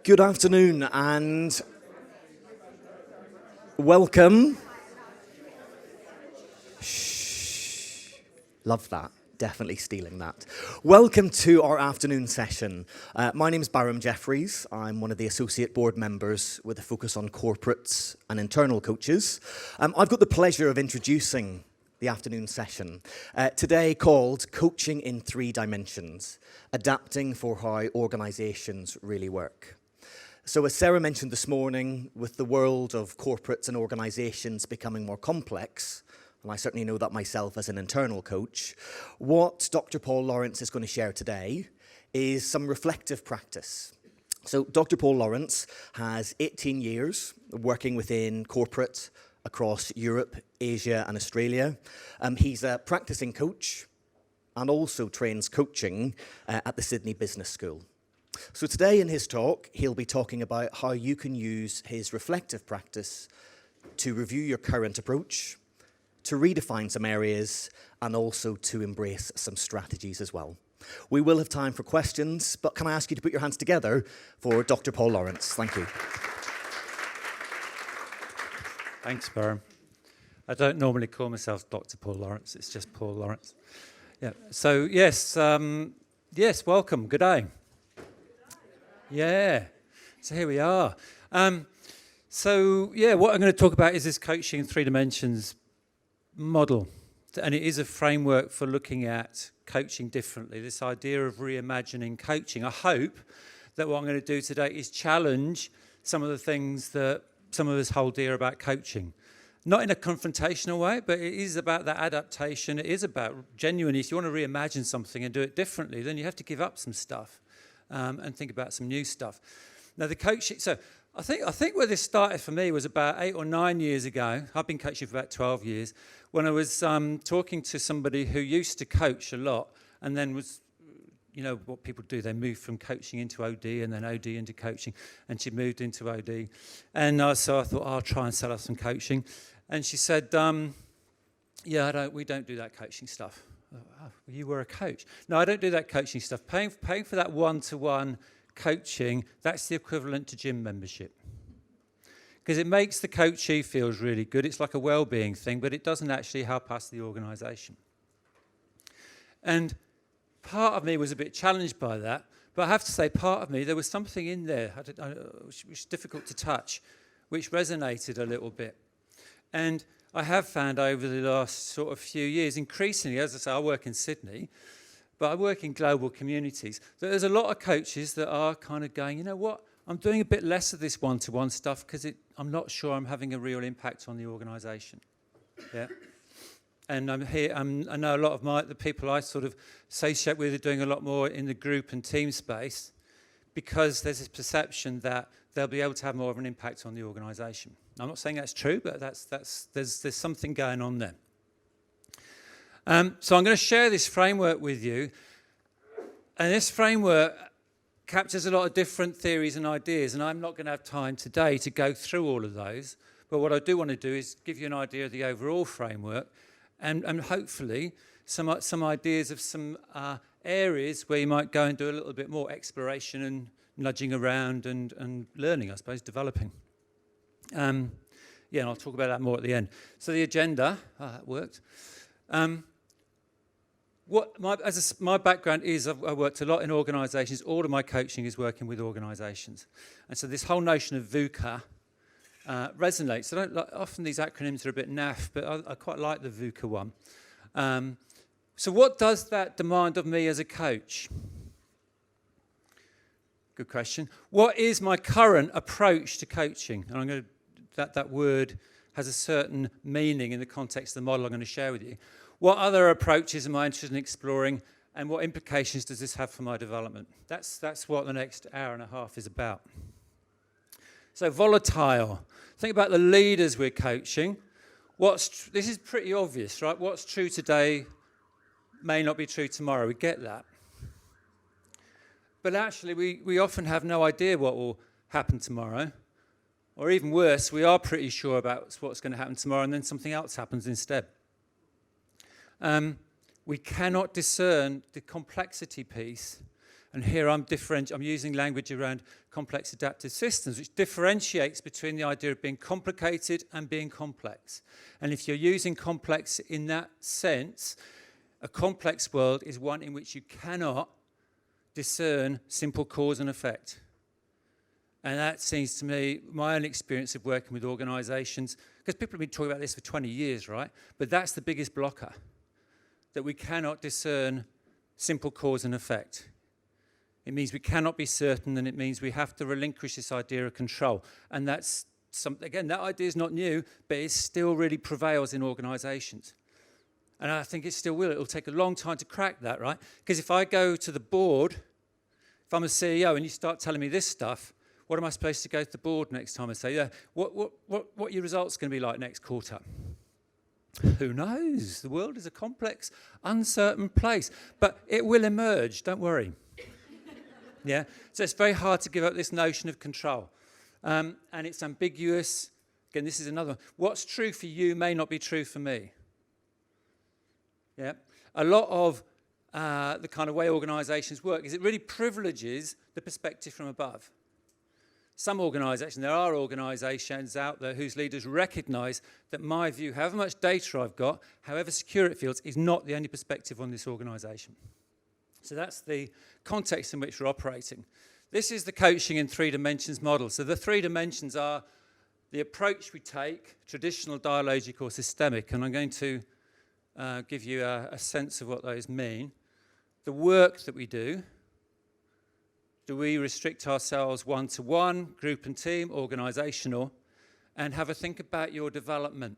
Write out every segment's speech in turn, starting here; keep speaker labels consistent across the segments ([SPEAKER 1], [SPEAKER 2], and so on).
[SPEAKER 1] Good afternoon and welcome. Shh. Love that. Definitely stealing that. Welcome to our afternoon session. My name is Barham Jeffries. I'm one of the associate board members with a focus on corporates and internal coaches. I've got the pleasure of introducing the afternoon session, today called Coaching in Three Dimensions, Adapting for How Organisations Really Work. So as Sarah mentioned this morning, with the world of corporates and organisations becoming more complex, and I certainly know that myself as an internal coach, what Dr. Paul Lawrence is going to share today is some reflective practice. So Dr. Paul Lawrence has 18 years working within corporate across Europe, Asia and Australia. He's a practicing coach and also trains coaching at the Sydney Business School. So today in his talk, he'll be talking about how you can use his reflective practice to review your current approach, to redefine some areas, and also to embrace some strategies as well. We will have time for questions, but can I ask you to put your hands together for Dr. Paul Lawrence? Thank you.
[SPEAKER 2] Thanks, Barham. I don't normally call myself Dr. Paul Lawrence, it's just Paul Lawrence. Yeah. So, yes, welcome, good day. Yeah, so here we are. What I'm going to talk about is this coaching in three dimensions model. And it is a framework for looking at coaching differently, this idea of reimagining coaching. I hope that what I'm going to do today is challenge some of the things that some of us hold dear about coaching. Not in a confrontational way, but it is about that adaptation. It is about genuinely, if you want to reimagine something and do it differently, then you have to give up some stuff. And think about some new stuff. Now the coaching, so I think where this started for me was about 8 or 9 years ago. I've been coaching for about 12 years. When I was talking to somebody who used to coach a lot and then was, you know, what people do, they move from coaching into OD and then OD into coaching, and she moved into OD. And so I thought, I'll try and sell her some coaching. And she said, we don't do that coaching stuff. Oh, you were a coach. No, I don't do that coaching stuff. Paying for that one-to-one coaching, that's the equivalent to gym membership. Because it makes the coachee feels really good. It's like a well-being thing, but it doesn't actually help us, the organisation. And part of me was a bit challenged by that, but I have to say, part of me, there was something in there, which was difficult to touch, which resonated a little bit. And I have found over the last sort of few years, increasingly, as I say, I work in Sydney, but I work in global communities, that there's a lot of coaches that are kind of going, you know what, I'm doing a bit less of this one-to-one stuff because I'm not sure I'm having a real impact on the organisation. Yeah. And I'm here, I know a lot of the people I sort of associate with are doing a lot more in the group and team space because there's this perception that they'll be able to have more of an impact on the organisation. I'm not saying that's true, but there's something going on there. So I'm going to share this framework with you. And this framework captures a lot of different theories and ideas, and I'm not going to have time today to go through all of those. But what I do want to do is give you an idea of the overall framework and hopefully some ideas of some areas where you might go and do a little bit more exploration and nudging around and learning, I suppose, developing. And I'll talk about that more at the end. So the agenda, that worked. My background is I worked a lot in organisations. All of my coaching is working with organisations. And so this whole notion of VUCA resonates. Often these acronyms are a bit naff, but I quite like the VUCA one. So what does that demand of me as a coach? Good question. What is my current approach to coaching? And I'm going to, that word has a certain meaning in the context of the model I'm going to share with you. What other approaches am I interested in exploring, and what implications does this have for my development? That's what the next hour and a half is about. So volatile. Think about the leaders we're coaching. This is pretty obvious, right? What's true today may not be true tomorrow. We get that. But actually, we often have no idea what will happen tomorrow. Or even worse, we are pretty sure about what's going to happen tomorrow, and then something else happens instead. We cannot discern the complexity piece And here I'm using language around complex adaptive systems, which differentiates between the idea of being complicated and being complex. And if you're using complex in that sense, a complex world is one in which you cannot discern simple cause and effect. And that seems to me, my own experience of working with organisations, because people have been talking about this for 20 years, right? But that's the biggest blocker, that we cannot discern simple cause and effect. It means we cannot be certain, and it means we have to relinquish this idea of control. And that's something, again, that idea is not new, but it still really prevails in organisations. And I think it still will. It'll take a long time to crack that, right? Because if I go to the board, if I'm a CEO and you start telling me this stuff, what am I supposed to go to the board next time and say, yeah, what are your results going to be like next quarter? Who knows? The world is a complex, uncertain place. But it will emerge, don't worry. Yeah? So it's very hard to give up this notion of control. And it's ambiguous. Again, this is another one. What's true for you may not be true for me. Yeah? A lot of the kind of way organisations work is it really privileges the perspective from above. Some organisations, there are organisations out there whose leaders recognise that my view, however much data I've got, however secure it feels, is not the only perspective on this organisation. So that's the context in which we're operating. This is the coaching in 3 dimensions model. So the 3 dimensions are the approach we take, traditional, dialogic or systemic, and I'm going to give you a sense of what those mean. The work that we do. Do we restrict ourselves one-to-one, group and team, organisational, and have a think about your development?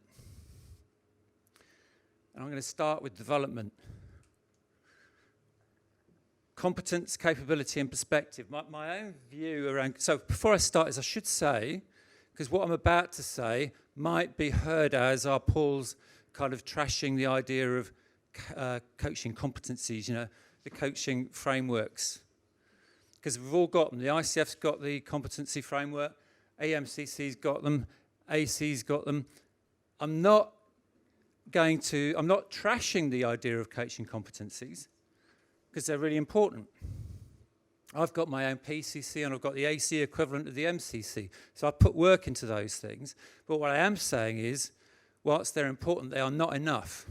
[SPEAKER 2] And I'm going to start with development. Competence, capability and perspective. My own view around... So before I start I should say, because what I'm about to say might be heard as our Paul's kind of trashing the idea of coaching competencies, you know, the coaching frameworks. Because we've all got them. The ICF's got the competency framework, AMCC's got them, AC's got them. I'm not trashing the idea of coaching competencies, because they're really important. I've got my own PCC and I've got the AC equivalent of the MCC. So I put work into those things. But what I am saying is, whilst they're important, they are not enough.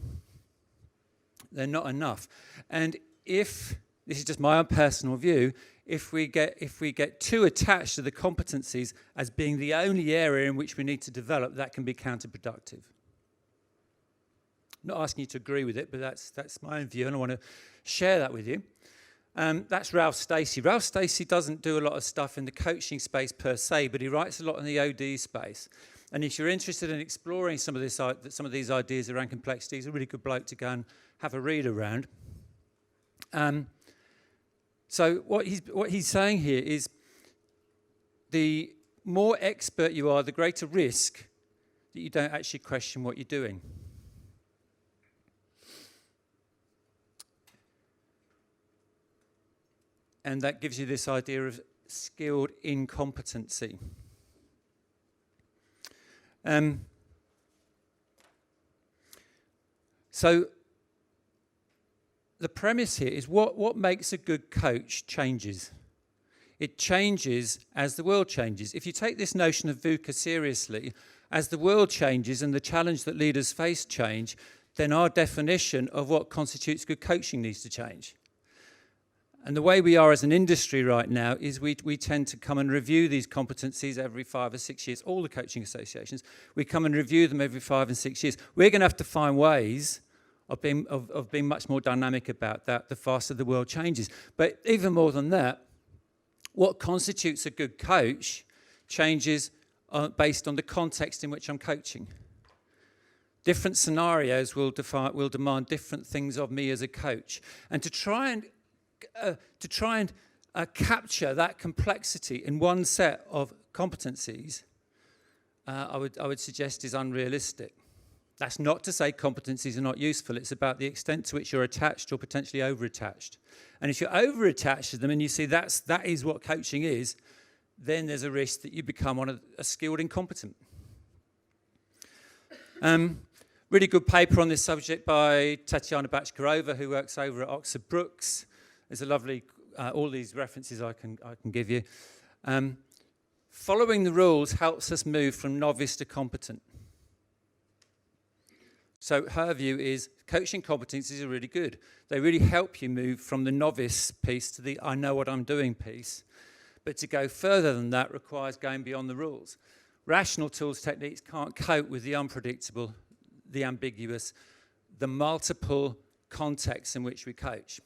[SPEAKER 2] They're not enough. And if, this is just my own personal view, if we get too attached to the competencies as being the only area in which we need to develop, that can be counterproductive. I'm not asking you to agree with it, but that's my own view, and I want to share that with you. That's Ralph Stacey. Ralph Stacey doesn't do a lot of stuff in the coaching space per se, but he writes a lot in the OD space. And if you're interested in exploring some of these ideas around complexity, he's a really good bloke to go and have a read around. So what he's saying here is the more expert you are, the greater risk that you don't actually question what you're doing. And that gives you this idea of skilled incompetency. So the premise here is what makes a good coach changes. It changes as the world changes. If you take this notion of VUCA seriously, as the world changes and the challenge that leaders face change, then our definition of what constitutes good coaching needs to change. And the way we are as an industry right now is we tend to come and review these competencies every 5 or 6 years. All the coaching associations, we come and review them every 5 and 6 years. We're going to have to find ways of being much more dynamic about that the faster the world changes. But even more than that, what constitutes a good coach changes based on the context in which I'm coaching. Different scenarios will demand different things of me as a coach. And to try and capture that complexity in one set of competencies, I would suggest is unrealistic. That's not to say competencies are not useful. It's about the extent to which you're attached or potentially over-attached. And if you're over-attached to them and you see that is what coaching is, then there's a risk that you become a skilled incompetent. Really good paper on this subject by Tatiana Bachkarova, who works over at Oxford Brookes. There's a lovely all these references I can give you. Following the rules helps us move from novice to competent. So her view is coaching competencies are really good. They really help you move from the novice piece to the I know what I'm doing piece. But to go further than that requires going beyond the rules. Rational tools techniques can't cope with the unpredictable, the ambiguous, the multiple contexts in which we coach.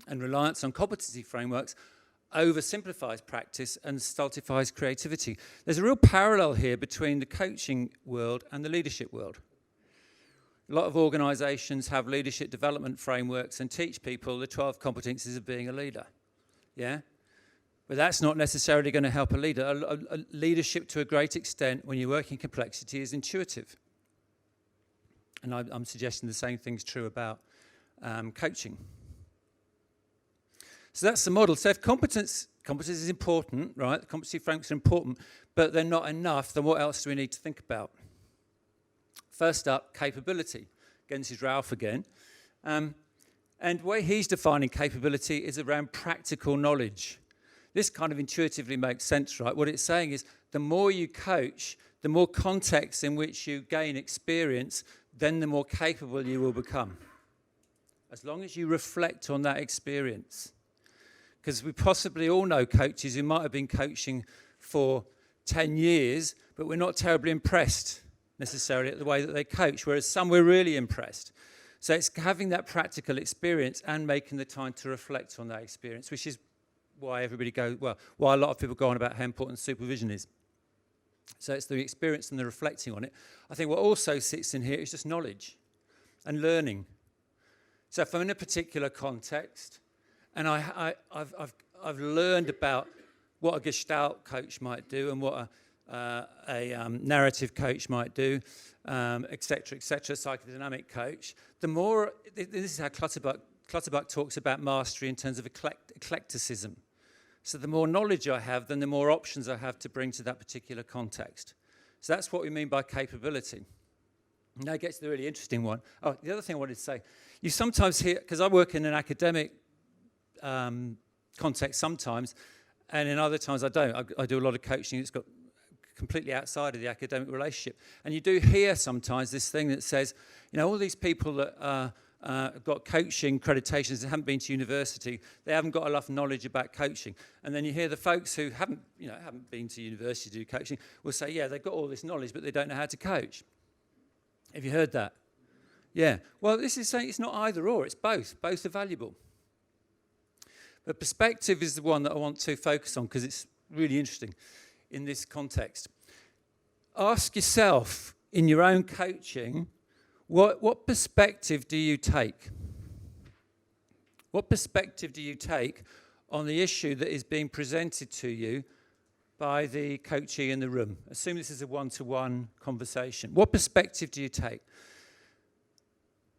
[SPEAKER 2] And reliance on competency frameworks oversimplifies practice and stultifies creativity. There's a real parallel here between the coaching world and the leadership world. A lot of organisations have leadership development frameworks and teach people the 12 competencies of being a leader. Yeah? But that's not necessarily going to help a leader. A leadership, to a great extent, when you work in complexity, is intuitive. And I'm suggesting the same thing's true about coaching. So that's the model. So if competence is important, right? The competency frameworks are important, but they're not enough, then what else do we need to think about? First up, capability. Again, this is Ralph again. And the way he's defining capability is around practical knowledge. This kind of intuitively makes sense, right? What it's saying is the more you coach, the more context in which you gain experience, then the more capable you will become. As long as you reflect on that experience. Because we possibly all know coaches who might have been coaching for 10 years, but we're not terribly impressed necessarily at the way that they coach, whereas some we're really impressed. So it's having that practical experience and making the time to reflect on that experience, which is why why a lot of people go on about how important supervision is. So it's the experience and the reflecting on it. I think what also sits in here is just knowledge and learning. So if I'm in a particular context and I've learned about what a Gestalt coach might do and what a narrative coach might do, et cetera, psychodynamic coach, the more, this is how Clutterbuck talks about mastery in terms of eclecticism. So the more knowledge I have, then the more options I have to bring to that particular context. So that's what we mean by capability. Now it gets to the really interesting one. Oh, the other thing I wanted to say, you sometimes hear, because I work in an academic context sometimes, and in other times I don't. I do a lot of coaching that's got completely outside of the academic relationship. And you do hear sometimes this thing that says, you know, all these people that have got coaching accreditations and haven't been to university, they haven't got enough knowledge about coaching. And then you hear the folks who haven't been to university to do coaching will say, yeah, they've got all this knowledge, but they don't know how to coach. Have you heard that? Yeah. Well, this is saying it's not either or, it's both. Both are valuable. But perspective is the one that I want to focus on because it's really interesting in this context. Ask yourself in your own coaching, what perspective do you take? What perspective do you take on the issue that is being presented to you by the coachee in the room? Assume this is a one-to-one conversation. What perspective do you take?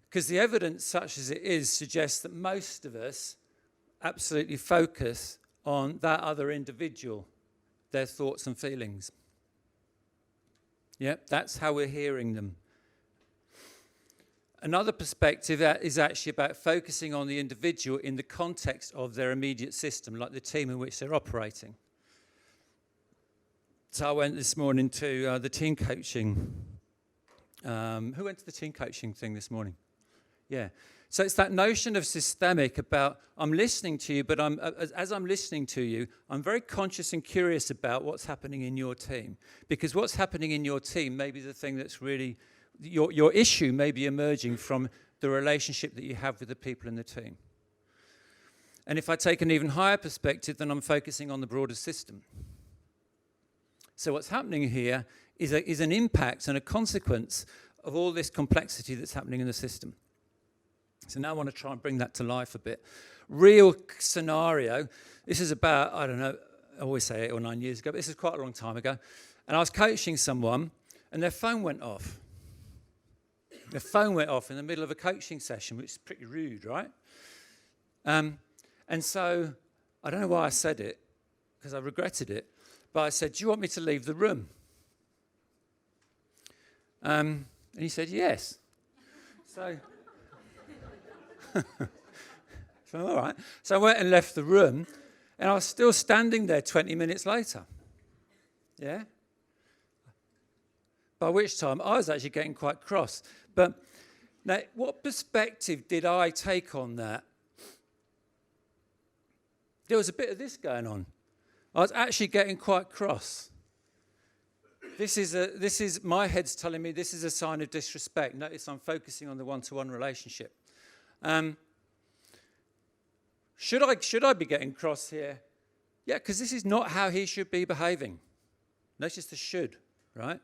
[SPEAKER 2] Because the evidence, such as it is, suggests that most of us absolutely focus on that other individual, their thoughts and feelings. Yep, that's how we're hearing them. Another perspective is actually about focusing on the individual in the context of their immediate system, like the team in which they're operating. So I went this morning to the team coaching. Who went to the team coaching thing this morning? Yeah. So it's that notion of systemic about I'm listening to you, but as I'm listening to you, I'm very conscious and curious about what's happening in your team. Because what's happening in your team may be the thing that's really, your issue may be emerging from the relationship that you have with the people in the team. And if I take an even higher perspective, then I'm focusing on the broader system. So what's happening here is an impact and a consequence of all this complexity that's happening in the system. So now I want to try and bring that to life a bit. Real scenario. This is about, I don't know, I always say 8 or 9 years ago, but this is quite a long time ago. And I was coaching someone, and their phone went off. Their phone went off in the middle of a coaching session, which is pretty rude, right? And so, I don't know why I said it, because I regretted it, but I said, do you want me to leave the room? And he said, yes. So... So, all right. So I went and left the room, and I was still standing there 20 minutes later. Yeah? By which time I was actually getting quite cross. But now, what perspective did I take on that? There was a bit of this going on. I was actually getting quite cross. This is my head's telling me this is a sign of disrespect. Notice I'm focusing on the one-to-one relationship. Should I be getting cross here? Yeah, because this is not how he should be behaving. Notice the should, right?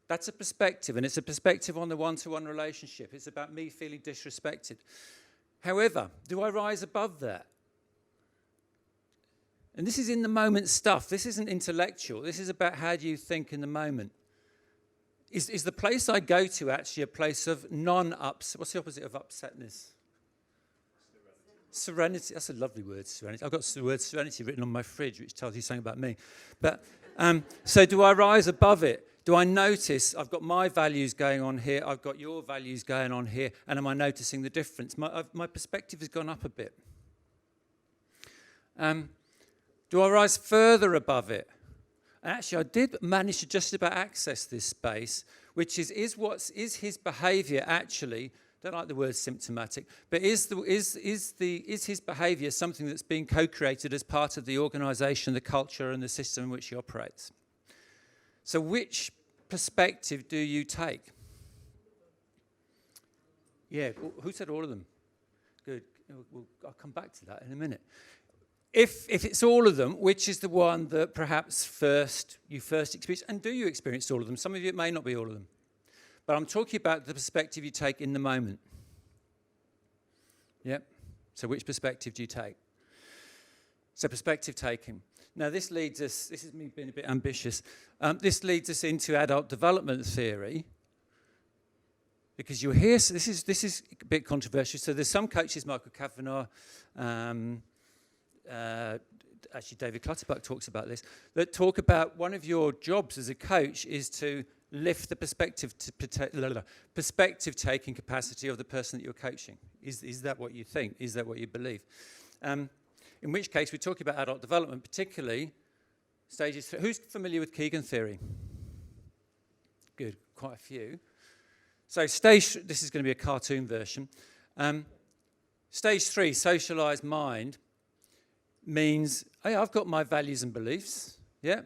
[SPEAKER 2] That's a perspective, and it's a perspective on the one-to-one relationship. It's about me feeling disrespected. However, do I rise above that? And this is in the moment stuff. This isn't intellectual. This is about how do you think in the moment. Is the place I go to actually a place of non-upset? What's the opposite of upsetness? Serenity. That's a lovely word, serenity. I've got the word serenity written on my fridge, which tells you something about me. But so do I rise above it? Do I notice I've got my values going on here, I've got your values going on here, and am I noticing the difference? My perspective has gone up a bit. Do I rise further above it? And actually, I did manage to just about access this space, which is his behaviour actually? Don't like the word symptomatic, but is his behaviour something that's being co-created as part of the organisation, the culture, and the system in which he operates? So, which perspective do you take? Yeah, who said all of them? Good. I'll come back to that in a minute. If it's all of them, which is the one that perhaps you first experienced, and do you experience all of them? Some of you, it may not be all of them. But I'm talking about the perspective you take in the moment. Yep. So which perspective do you take? So perspective taking. Now this is me being a bit ambitious, this leads us into adult development theory. Because you'll hear, so this is a bit controversial. So there's some coaches, Michael Kavanagh, actually David Clutterbuck talks about this, that talk about one of your jobs as a coach is to lift the perspective-taking capacity of the person that you're coaching. Is that what you think? Is that what you believe? In which case, we're talking about adult development, particularly stages. Who's familiar with Keegan theory? Good, quite a few. So this is going to be a cartoon version. Stage 3, socialised mind, means, hey, I've got my values and beliefs, yeah?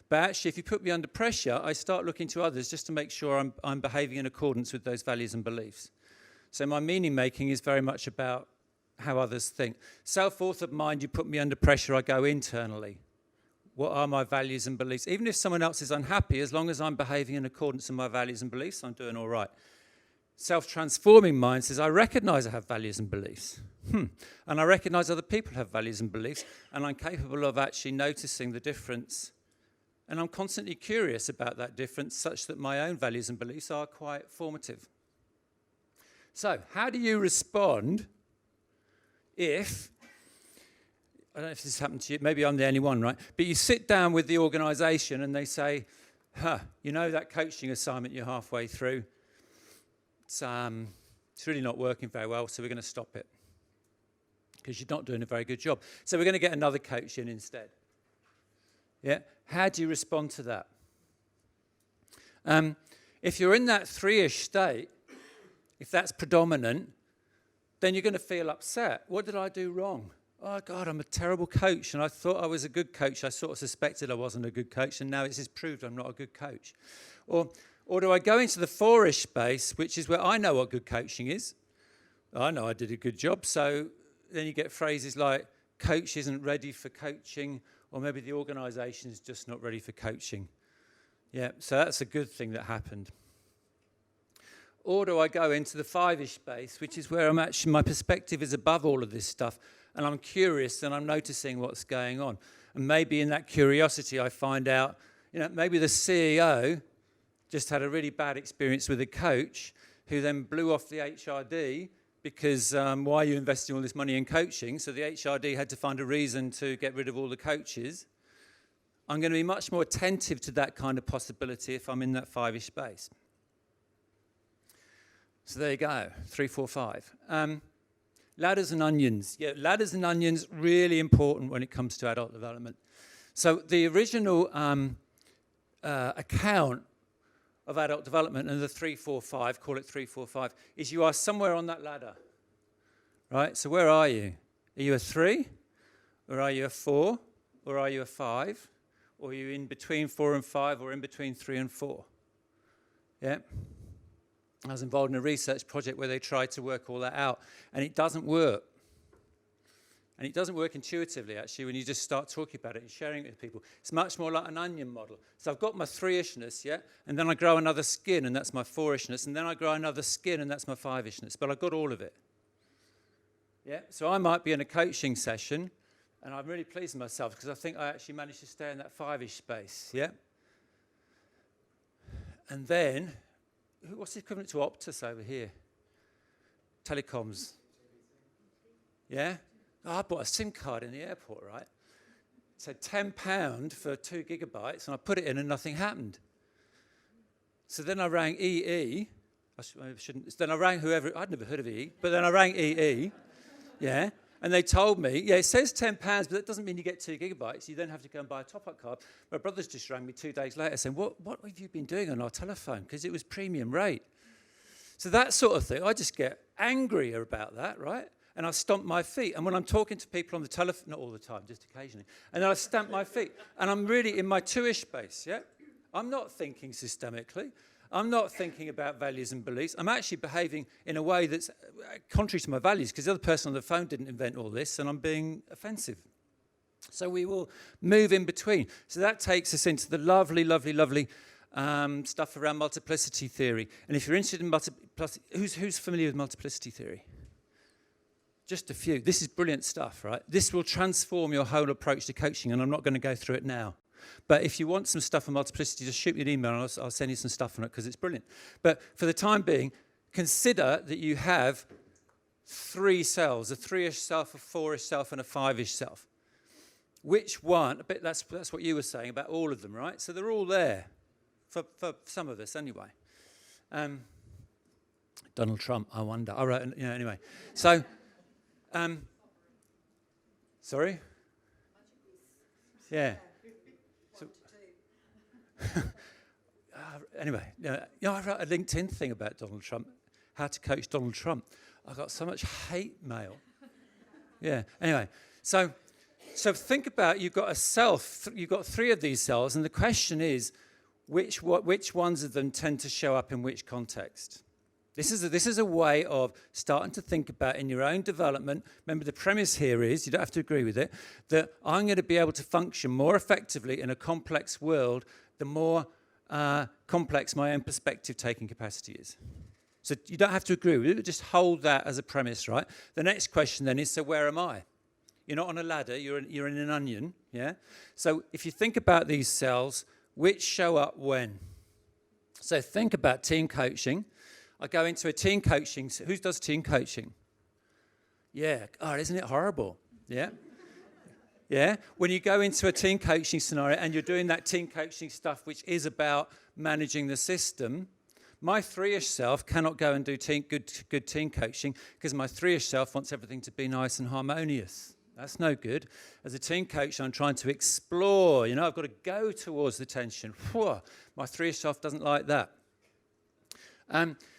[SPEAKER 2] But actually, if you put me under pressure, I start looking to others just to make sure I'm behaving in accordance with those values and beliefs. So my meaning-making is very much about how others think. Self-authored mind, you put me under pressure, I go internally. What are my values and beliefs? Even if someone else is unhappy, as long as I'm behaving in accordance with my values and beliefs, I'm doing all right. Self-transforming mind says, I recognise I have values and beliefs. And I recognise other people have values and beliefs, and I'm capable of actually noticing the difference. And I'm constantly curious about that difference, such that my own values and beliefs are quite formative. So, how do you respond if, I don't know if this happened to you, maybe I'm the only one, right? But you sit down with the organisation and they say, you know that coaching assignment you're halfway through, it's really not working very well, so we're going to stop it. Because you're not doing a very good job. So we're going to get another coach in instead. Yeah? How do you respond to that? If you're in that 3-ish state, if that's predominant, then you're going to feel upset. What did I do wrong? Oh, God, I'm a terrible coach, and I thought I was a good coach. I sort of suspected I wasn't a good coach, and now it's just proved I'm not a good coach. Or do I go into the 4-ish space, which is where I know what good coaching is? I know I did a good job, so then you get phrases like, coach isn't ready for coaching, or maybe the organisation is just not ready for coaching. Yeah, so that's a good thing that happened. Or do I go into the 5-ish space, which is where my perspective is above all of this stuff, and I'm curious and I'm noticing what's going on. And maybe in that curiosity I find out, maybe the CEO just had a really bad experience with a coach who then blew off the HRD because why are you investing all this money in coaching? So the HRD had to find a reason to get rid of all the coaches. I'm going to be much more attentive to that kind of possibility if I'm in that 5-ish space. So there you go, 3, 4, 5. Ladders and onions. Yeah, ladders and onions, really important when it comes to adult development. So the original account of adult development and the 3-4-5, call it 3-4-5, is you are somewhere on that ladder, right? So where are you? Are you a 3? Or are you a 4? Or are you a 5? Or are you in between 4 and 5 or in between 3 and 4? Yeah? I was involved in a research project where they tried to work all that out, and it doesn't work. And it doesn't work intuitively, actually, when you just start talking about it and sharing it with people. It's much more like an onion model. So I've got my 3-ishness, yeah? And then I grow another skin, and that's my 4-ishness. And then I grow another skin, and that's my 5-ishness. But I've got all of it. Yeah? So I might be in a coaching session, and I'm really pleased with myself because I think I actually managed to stay in that 5-ish space, yeah? And then, what's the equivalent to Optus over here? Telecoms. Yeah? Oh, I bought a SIM card in the airport, right? It said £10 for 2 gigabytes, and I put it in and nothing happened. So then I rang EE. Then I rang whoever, I'd never heard of EE, but then I rang EE, yeah? And they told me, yeah, it says £10, but that doesn't mean you get 2 gigabytes. You then have to go and buy a top-up card. My brother's just rang me 2 days later saying, what have you been doing on our telephone? Because it was premium rate. So that sort of thing, I just get angry about that, right? And I stomp my feet. And when I'm talking to people on the telephone, not all the time, just occasionally, and then I stamp my feet. And I'm really in my 2-ish space, yeah? I'm not thinking systemically. I'm not thinking about values and beliefs. I'm actually behaving in a way that's contrary to my values because the other person on the phone didn't invent all this and I'm being offensive. So we will move in between. So that takes us into the lovely, lovely, lovely stuff around multiplicity theory. And if you're interested in who's familiar with multiplicity theory? Just a few. This is brilliant stuff, right? This will transform your whole approach to coaching, and I'm not going to go through it now. But if you want some stuff on multiplicity, just shoot me an email and I'll send you some stuff on it because it's brilliant. But for the time being, consider that you have 3 selves, a 3-ish self, a 4-ish self, and a 5-ish self. Which one, that's what you were saying about all of them, right? So they're all there, for some of us anyway. Donald Trump, I wonder. I wrote, anyway. So, sorry? Yeah. Anyway, I wrote a LinkedIn thing about Donald Trump, how to coach Donald Trump. I got so much hate mail. Yeah, anyway, so think about, you've got a self, you've got 3 of these cells, and the question is, which ones of them tend to show up in which context? This is a way of starting to think about in your own development. Remember, the premise here is, you don't have to agree with it, that I'm going to be able to function more effectively in a complex world the more complex my own perspective-taking capacity is. So you don't have to agree with it, just hold that as a premise, right? The next question then is, so where am I? You're not on a ladder, you're in an onion, yeah? So if you think about these cells, which show up when? So think about team coaching. I go into a team coaching. Who does team coaching? Yeah. Oh, isn't it horrible? Yeah. Yeah. When you go into a team coaching scenario and you're doing that team coaching stuff, which is about managing the system, my 3-ish self cannot go and do good team coaching because my 3-ish self wants everything to be nice and harmonious. That's no good. As a team coach, I'm trying to explore. I've got to go towards the tension. Whew, my 3-ish self doesn't like that.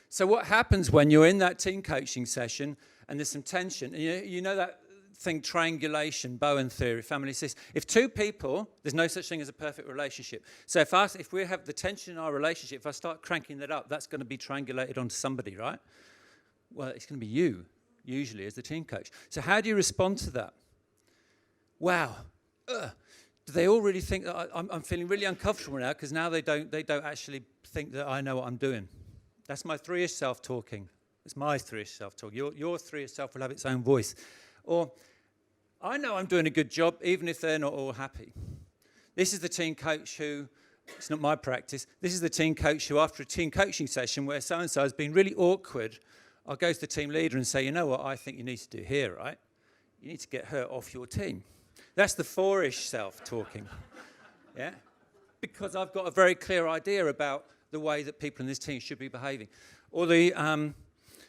[SPEAKER 2] So what happens when you're in that team coaching session and there's some tension? And you know that thing, triangulation, Bowen theory, family system. If 2 people, there's no such thing as a perfect relationship. So if we have the tension in our relationship, if I start cranking that up, that's going to be triangulated onto somebody, right? Well, it's going to be you, usually, as the team coach. So how do you respond to that? Wow. Do they all really think that I'm feeling really uncomfortable now because now they don't actually think that I know what I'm doing? That's my 3-ish self talking. It's my 3-ish self talking. Your 3-ish self will have its own voice. Or, I know I'm doing a good job, even if they're not all happy. This is the team coach who, it's not my practice, this is the team coach who, after a team coaching session where so-and-so has been really awkward, I'll go to the team leader and say, you know what I think you need to do here, right? You need to get her off your team. That's the 4-ish self talking. Yeah? Because I've got a very clear idea about the way that people in this team should be behaving. Or the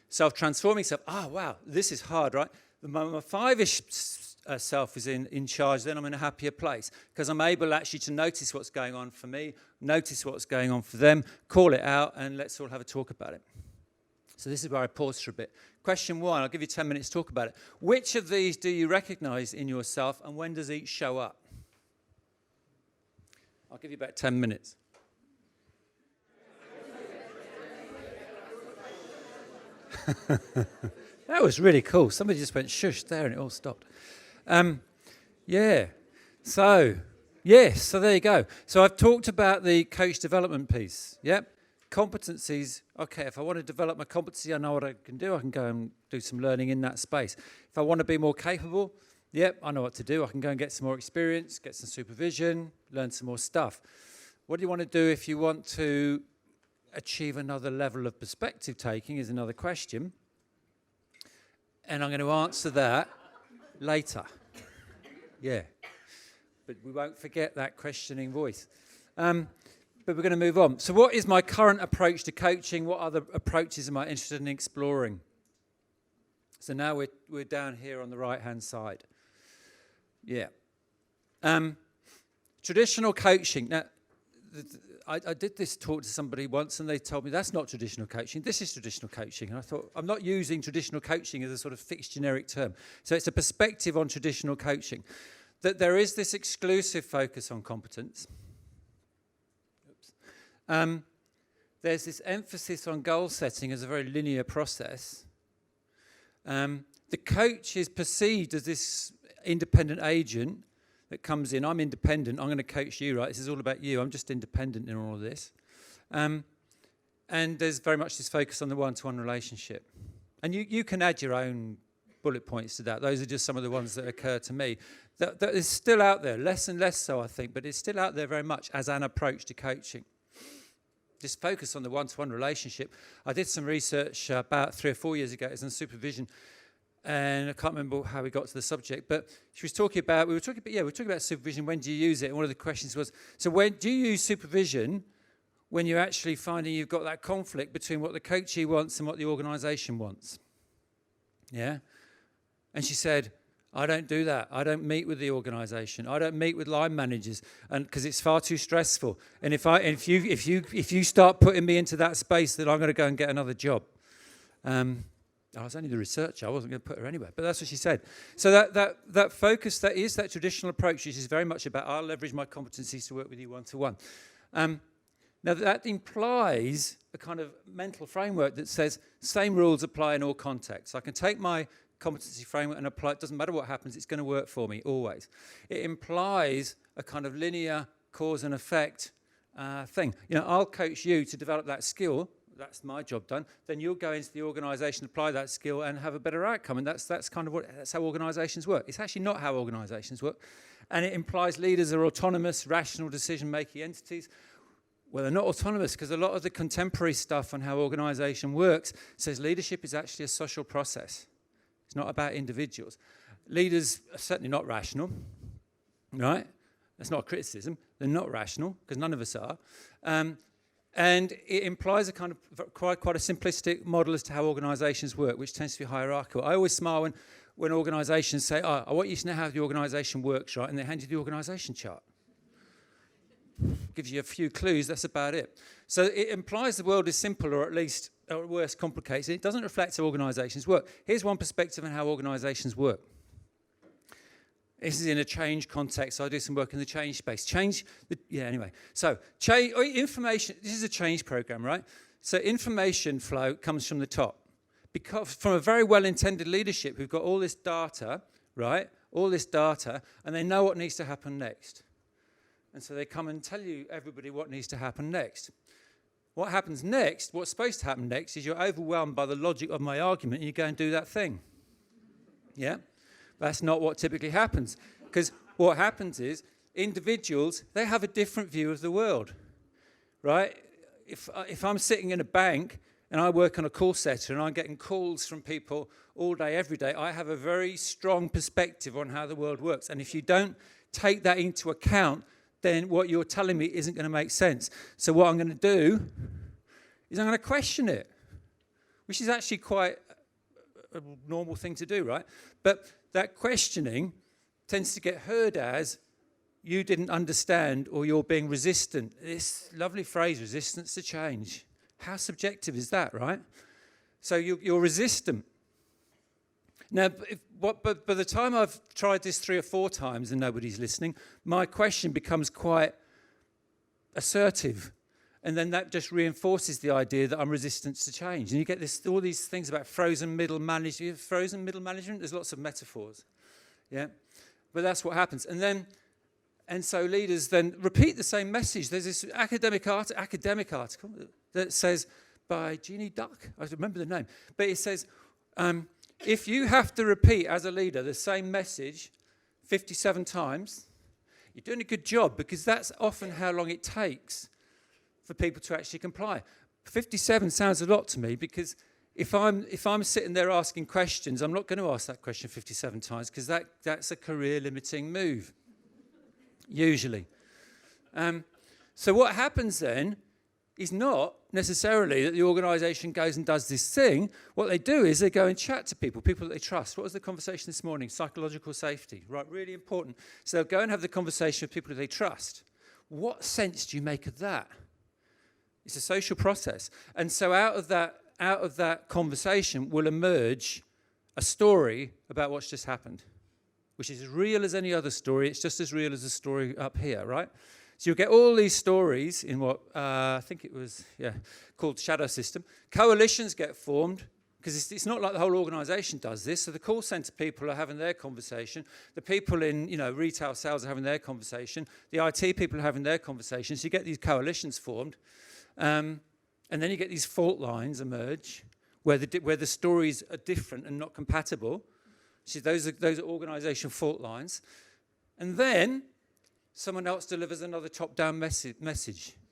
[SPEAKER 2] self-transforming self. Oh, wow, this is hard, right? My five-ish self is in charge, then I'm in a happier place because I'm able actually to notice what's going on for me, notice what's going on for them, call it out, and let's all have a talk about it. So this is where I pause for a bit. Question 1, I'll give you 10 minutes to talk about it. Which of these do you recognize in yourself, and when does each show up? I'll give you about 10 minutes. That was really cool. Somebody just went shush there and it all stopped. Yeah. So there you go. So I've talked about the coach development piece. Yep. Competencies. Okay, if I want to develop my competency, I know what I can do. I can go and do some learning in that space. If I want to be more capable, yep, I know what to do. I can go and get some more experience, get some supervision, learn some more stuff. What do you want to do if you want to achieve another level of perspective taking is another question. And I'm going to answer that later. Yeah. But we won't forget that questioning voice. But we're going to move on. So what is my current approach to coaching? What other approaches am I interested in exploring? So now we're down here on the right-hand side. Yeah. Traditional coaching. Now, I did this talk to somebody once and they told me that's not traditional coaching, this is traditional coaching. And I thought, I'm not using traditional coaching as a sort of fixed generic term. So it's a perspective on traditional coaching. That there is this exclusive focus on competence. There's this emphasis on goal setting as a very linear process. The coach is perceived as this independent agent that comes in. I'm independent. I'm going to coach you, right? This is all about you. I'm just independent in all of this. And there's very much this focus on the one-to-one relationship. And you can add your own bullet points to that. Those are just some of the ones that occur to me. That is still out there, less and less so, I think, but it's still out there very much as an approach to coaching. This focus on the one-to-one relationship. I did some research about 3 or 4 years ago. It was on supervision. And I can't remember how we got to the subject, but we were talking about supervision. When do you use it? And one of the questions was, so when do you use supervision when you're actually finding you've got that conflict between what the coachee wants and what the organisation wants? Yeah? And she said, I don't do that. I don't meet with the organisation. I don't meet with line managers, and because it's far too stressful. And if you start putting me into that space, then I'm going to go and get another job. I was only the researcher. I wasn't going to put her anywhere. But that's what she said. So that focus, that is that traditional approach, which is very much about I'll leverage my competencies to work with you one-to-one. Now, that implies a kind of mental framework that says same rules apply in all contexts. I can take my competency framework and apply it. Doesn't matter what happens. It's going to work for me, always. It implies a kind of linear cause and effect thing. I'll coach you to develop that skill. That's my job done. Then you'll go into the organisation, apply that skill, and have a better outcome. And that's how organisations work. It's actually not how organisations work, and it implies leaders are autonomous, rational decision-making entities. Well, they're not autonomous because a lot of the contemporary stuff on how organisation works says leadership is actually a social process. It's not about individuals. Leaders are certainly not rational, right? That's not a criticism. They're not rational because none of us are. And it implies a kind of quite a simplistic model as to how organisations work, which tends to be hierarchical. I always smile when organisations say, I want you to know how the organisation works, right? And they hand you the organisation chart. Gives you a few clues, that's about it. So it implies the world is simple, or at least, or at worst, complicated. It doesn't reflect how organisations work. Here's one perspective on how organisations work. This is in a change context. So I do some work in the change space. So information, this is a change program, right? So information flow comes from the top. Because from a very well-intended leadership who've got all this data, right? All this data, and they know what needs to happen next. And so they come and tell you, everybody, what needs to happen next. What happens next, what's supposed to happen next, is you're overwhelmed by the logic of my argument and you go and do that thing. Yeah? That's not what typically happens. Because what happens is individuals, they have a different view of the world, right? If I'm sitting in a bank and I work on a call center and I'm getting calls from people all day, every day, I have a very strong perspective on how the world works. And if you don't take that into account, then what you're telling me isn't going to make sense. So what I'm going to do is I'm going to question it. which is actually quite a normal thing to do, right? But that questioning tends to get heard as you didn't understand or you're being resistant. This lovely phrase, resistance to change. How subjective is that, right? So you're resistant. Now, but by the time I've tried this 3 or 4 times and nobody's listening, my question becomes quite assertive. And then that just reinforces the idea that I'm resistant to change. And you get all these things about frozen middle management. Frozen middle management, there's lots of metaphors. Yeah? But that's what happens. And so leaders then repeat the same message. There's this academic article that says, by Jeannie Duck, I remember the name, but it says, if you have to repeat as a leader the same message 57 times, you're doing a good job, because that's often how long it takes for people to actually comply. 57 sounds a lot to me, because if I'm sitting there asking questions, I'm not going to ask that question 57 times, because that's a career-limiting move, usually. So what happens then is not necessarily that the organisation goes and does this thing. What they do is they go and chat to people that they trust. What was the conversation this morning? Psychological safety, right? Really important. So they'll go and have the conversation with people that they trust. What sense do you make of that? It's a social process. And so out of that conversation will emerge a story about what's just happened, which is as real as any other story. It's just as real as the story up here, right? So you'll get all these stories in what I think it was, called shadow system. Coalitions get formed, because it's not like the whole organisation does this. So the call centre people are having their conversation. The people in retail sales are having their conversation. The IT people are having their conversations. So you get these coalitions formed. And then you get these fault lines emerge where the stories are different and not compatible. So those are organisation fault lines. And then someone else delivers another top-down message.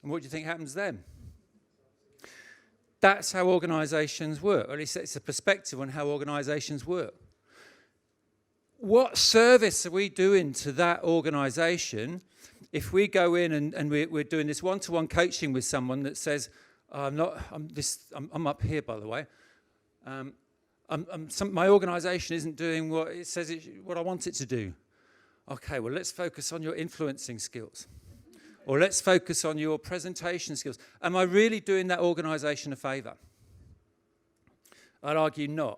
[SPEAKER 2] And what do you think happens then? That's how organisations work, or at least it's a perspective on how organisations work. What service are we doing to that organisation if we go in and we're doing this one-to-one coaching with someone that says, I'm up here, by the way. My organisation isn't doing what it says what I want it to do. Okay, well, let's focus on your influencing skills. Or let's focus on your presentation skills. Am I really doing that organisation a favour? I'd argue not.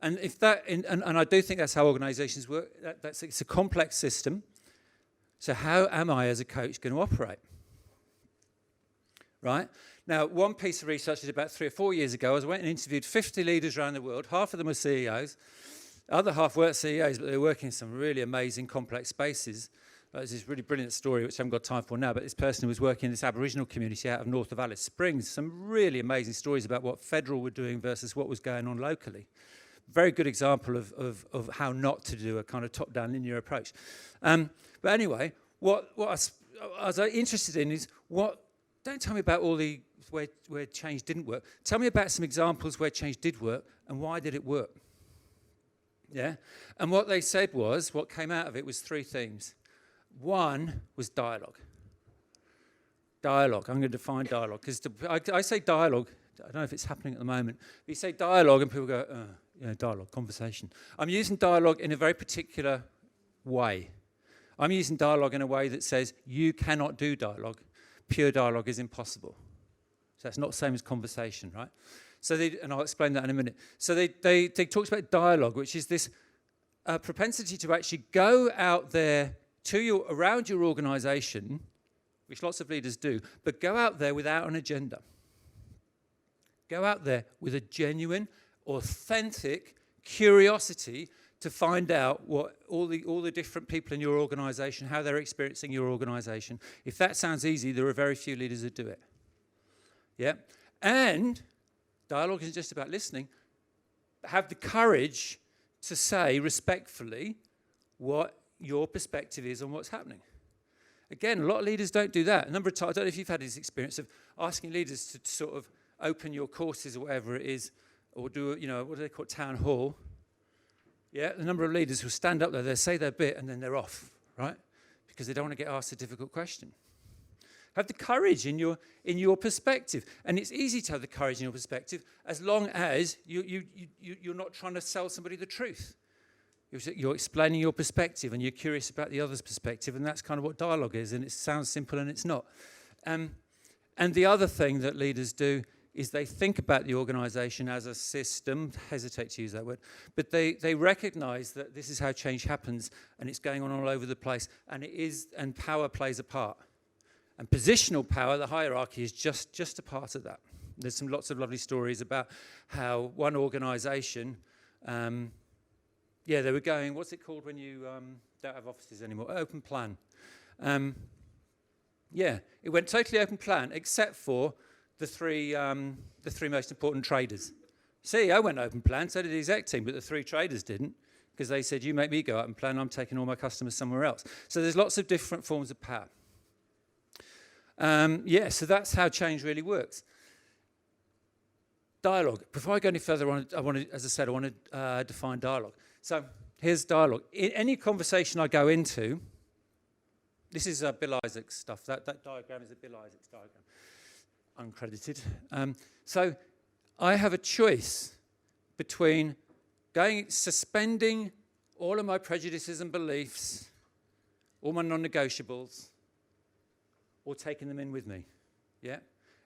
[SPEAKER 2] And and I do think that's how organisations work. It's a complex system. So how am I as a coach going to operate? Right? Now, one piece of research is about 3 or 4 years ago. I went and interviewed 50 leaders around the world. Half of them were CEOs. The other half weren't CEOs, but they were working in some really amazing, complex spaces. There's this really brilliant story, which I haven't got time for now, but this person who was working in this Aboriginal community out of north of Alice Springs. Some really amazing stories about what federal were doing versus what was going on locally. Very good example of how not to do a kind of top-down linear approach. But anyway, what I was interested in is don't tell me about all the where change didn't work. Tell me about some examples where change did work, and why did it work? Yeah? And what they said was, what came out of it was 3 themes. One was dialogue. Dialogue. I'm going to define dialogue, because I say dialogue. I don't know if it's happening at the moment. But you say dialogue and people go, dialogue, conversation. I'm using dialogue in a very particular way. I'm using dialogue in a way that says you cannot do dialogue. Pure dialogue is impossible. So that's not the same as conversation, right? So and I'll explain that in a minute. So they talked about dialogue, which is this propensity to actually go out there around your organisation, which lots of leaders do, but go out there without an agenda. Go out there with a genuine, authentic curiosity to find out what all the different people in your organisation, how they're experiencing your organisation. If that sounds easy, there are very few leaders that do it. Yeah? And dialogue isn't just about listening. Have the courage to say respectfully what your perspective is on what's happening. Again, a lot of leaders don't do that. A number of times, I don't know if you've had this experience of asking leaders to sort of open your courses or whatever it is, or do, what do they call it, town hall. Yeah, the number of leaders who stand up there, they say their bit, and then they're off, right? Because they don't want to get asked a difficult question. Have the courage in your perspective. And it's easy to have the courage in your perspective as long as you're not trying to sell somebody the truth. You're explaining your perspective and you're curious about the other's perspective, and that's kind of what dialogue is, and it sounds simple and it's not. And the other thing that leaders do is they think about the organisation as a system, hesitate to use that word, but they recognise that this is how change happens and it's going on all over the place, and power plays a part. And positional power, the hierarchy, is just a part of that. There's lots of lovely stories about how one organisation, they were going, what's it called when you don't have offices anymore? Open plan. It went totally open plan, except for the three most important traders. CEO went open plan, so did the exec team, but the 3 traders didn't, because they said, you make me go open plan, I'm taking all my customers somewhere else. So there's lots of different forms of power. So that's how change really works. Dialogue. Before I go any further, I want to define dialogue. So here's dialogue. In any conversation I go into, this is Bill Isaac's stuff. That diagram is a Bill Isaac's diagram, uncredited. So I have a choice between suspending all of my prejudices and beliefs, all my non-negotiables, or taking them in with me. Yeah?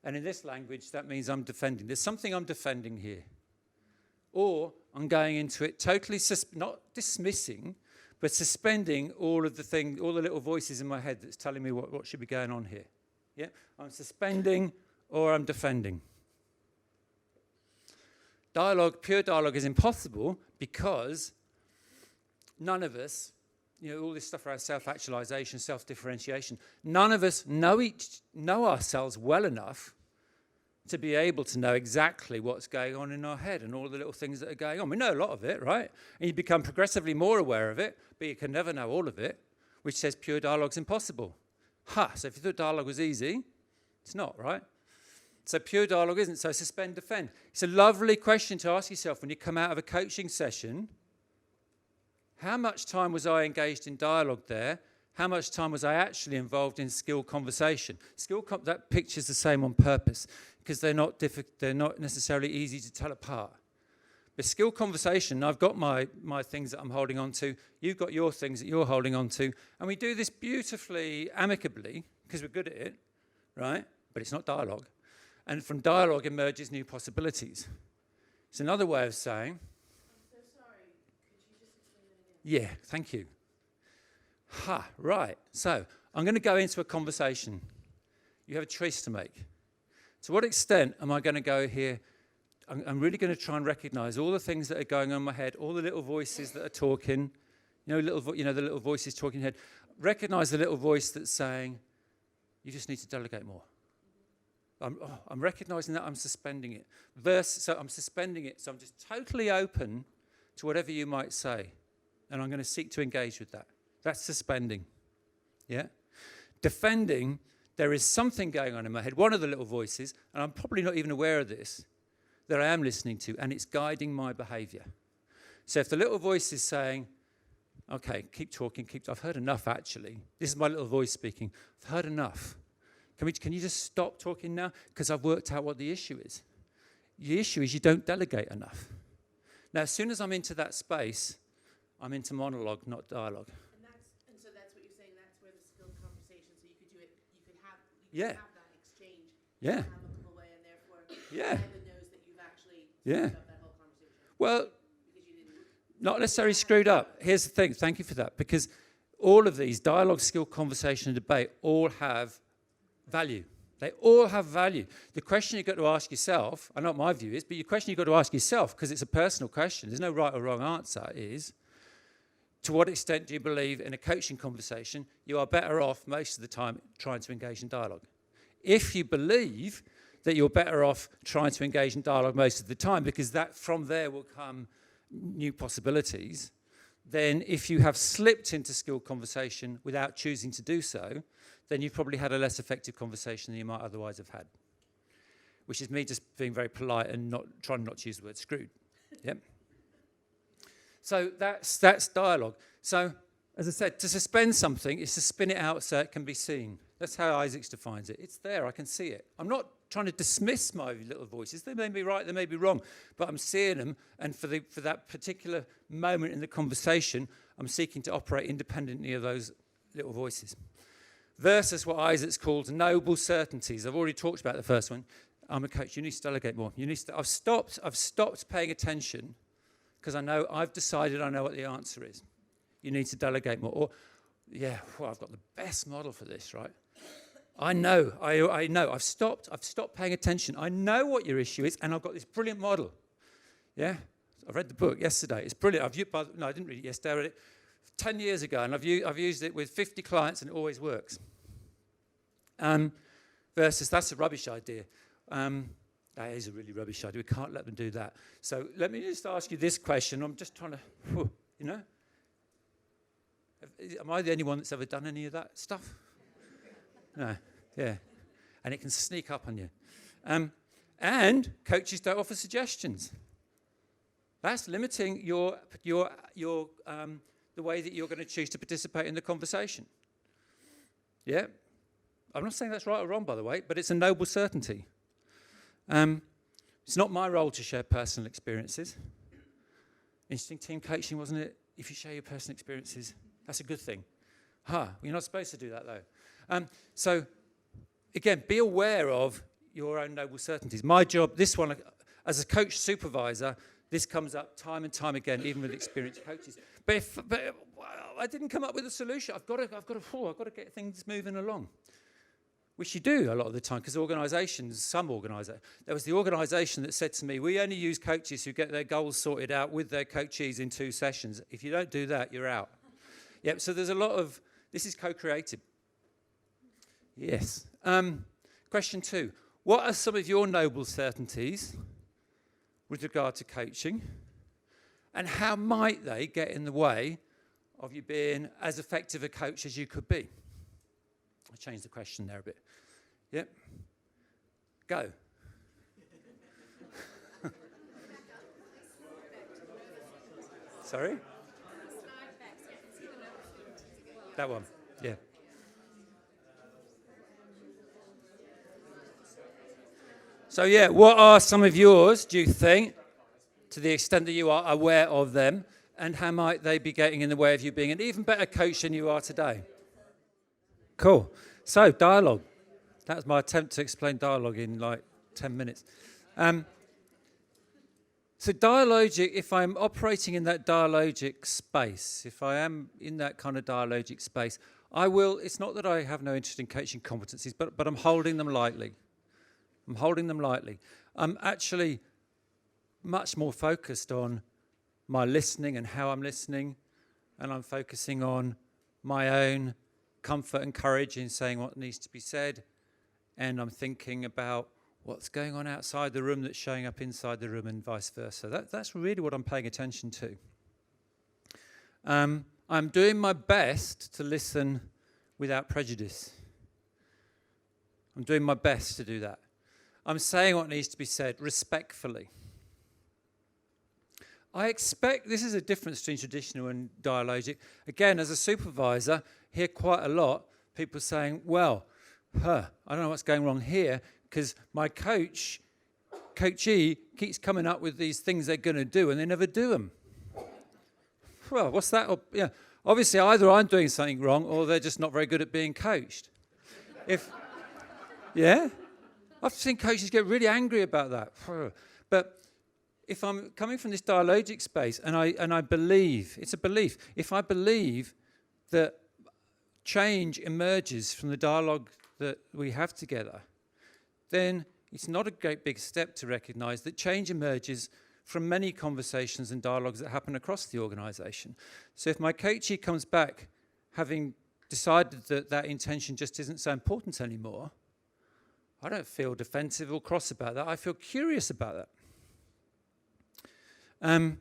[SPEAKER 2] And in this language, that means I'm defending. There's something I'm defending here. Or I'm going into it totally, not dismissing, but suspending all the little voices in my head that's telling me what should be going on here. Yeah? I'm suspending or I'm defending. Pure dialogue is impossible because none of us, all this stuff around self-actualization, self-differentiation, none of us know ourselves well enough to be able to know exactly what's going on in our head and all the little things that are going on. We know a lot of it, right? And you become progressively more aware of it, but you can never know all of it, which says pure dialogue's impossible. So if you thought dialogue was easy, it's not, right? So pure dialogue isn't. So suspend, defend. It's a lovely question to ask yourself when you come out of a coaching session. How much time was I engaged in dialogue there? How much time was I actually involved in skill conversation? That picture's the same on purpose because they're not necessarily easy to tell apart. But skill conversation, I've got my things that I'm holding on to. You've got your things that you're holding on to. And we do this beautifully, amicably, because we're good at it, right? But it's not dialogue. And from dialogue emerges new possibilities. It's another way of saying...
[SPEAKER 3] I'm so sorry. Could you just explain that again?
[SPEAKER 2] Yeah, thank you. Right. So I'm going to go into a conversation. You have a choice to make. To what extent am I going to go here? I'm really going to try and recognize all the things that are going on in my head, all the little voices that are talking, the little voices talking in your head. Recognize the little voice that's saying, you just need to delegate more. I'm recognizing that, I'm suspending it. So I'm suspending it, so I'm just totally open to whatever you might say. And I'm going to seek to engage with that. That's suspending. Yeah? Defending, there is something going on in my head, one of the little voices, and I'm probably not even aware of this, that I am listening to, and it's guiding my behavior. So if the little voice is saying, okay, keep talking, I've heard enough actually. This is my little voice speaking. I've heard enough. Can you just stop talking now? Because I've worked out what the issue is. The issue is you don't delegate enough. Now, as soon as I'm into that space, I'm into monologue, not dialogue.
[SPEAKER 3] And so that's what you're saying, that's where the skilled conversation, so you could do it, you could have that exchange in an amicable way, and therefore neither knows that you've actually screwed up that whole conversation.
[SPEAKER 2] Well,
[SPEAKER 3] Because you didn't.
[SPEAKER 2] not necessarily screwed up. Here's the thing, thank you for that, because all of these, dialogue, skill, conversation, and debate, all have value. They all have value. The question you've got to ask yourself, I know what my view is, but your question you've got to ask yourself, because it's a personal question, there's no right or wrong answer, is, to what extent do you believe in a coaching conversation you are better off most of the time trying to engage in dialogue? If you believe that you're better off trying to engage in dialogue most of the time, because that from there will come new possibilities, then if you have slipped into skilled conversation without choosing to do so, then you've probably had a less effective conversation than you might otherwise have had. Which is me just being very polite and trying not to use the word screwed. Yep. So that's dialogue. So, as I said, to suspend something is to spin it out so it can be seen. That's how Isaacs defines it. It's there, I can see it. I'm not trying to dismiss my little voices. They may be right, they may be wrong, but I'm seeing them, and for that particular moment in the conversation, I'm seeking to operate independently of those little voices. Versus what Isaacs calls noble certainties. I've already talked about the first one. I'm a coach, you need to delegate more. I've stopped paying attention because I've decided I know what the answer is. You need to delegate more. Or, I've got the best model for this, right? I know. I've stopped paying attention. I know what your issue is, and I've got this brilliant model. Yeah? I read the book yesterday. It's brilliant. I didn't read it yesterday. I read it 10 years ago, and I've used it with 50 clients, and it always works. Versus, that's a rubbish idea. That is a really rubbish idea. We can't let them do that. So let me just ask you this question. I'm just trying to, am I the only one that's ever done any of that stuff? No, yeah. And it can sneak up on you. And coaches don't offer suggestions. That's limiting the way that you're going to choose to participate in the conversation. Yeah. I'm not saying that's right or wrong, by the way, but it's a noble certainty. It's not my role to share personal experiences. Interesting team coaching, wasn't it? If you share your personal experiences, that's a good thing. You're not supposed to do that, though. So, again, be aware of your own noble certainties. My job, this one, as a coach supervisor, this comes up time and time again, even with experienced coaches. But I didn't come up with a solution. I've got to get things moving along. Which you do a lot of the time, because there was the organisation that said to me, we only use coaches who get their goals sorted out with their coachees in 2 sessions. If you don't do that, you're out. Yep, so there's a lot of, this is co-created. Yes. Question 2. What are some of your noble certainties with regard to coaching? And how might they get in the way of you being as effective a coach as you could be? I changed the question there a bit. Yep. Go. Sorry? That one. Yeah. So, what are some of yours, do you think, to the extent that you are aware of them, and how might they be getting in the way of you being an even better coach than you are today? Cool. So, dialogue. That was my attempt to explain dialogue in 10 minutes. So dialogic, if I'm operating in that dialogic space, if I am in that kind of dialogic space, it's not that I have no interest in coaching competencies, but I'm holding them lightly. I'm actually much more focused on my listening and how I'm listening, and I'm focusing on my own comfort and courage in saying what needs to be said, and I'm thinking about what's going on outside the room that's showing up inside the room and vice versa. That's really what I'm paying attention to. I'm doing my best to listen without prejudice. I'm doing my best to do that. I'm saying what needs to be said respectfully. I expect, this is a difference between traditional and dialogic. Again, as a supervisor, hear quite a lot people saying, I don't know what's going wrong here, because my coachee keeps coming up with these things they're going to do, and they never do them. Well, what's that? Obviously, either I'm doing something wrong, or they're just not very good at being coached. I've seen coaches get really angry about that. But if I'm coming from this dialogic space, and I believe, it's a belief, if I believe that change emerges from the dialogue that we have together, then it's not a great big step to recognise that change emerges from many conversations and dialogues that happen across the organisation. So if my coachee comes back having decided that intention just isn't so important anymore, I don't feel defensive or cross about that. I feel curious about that.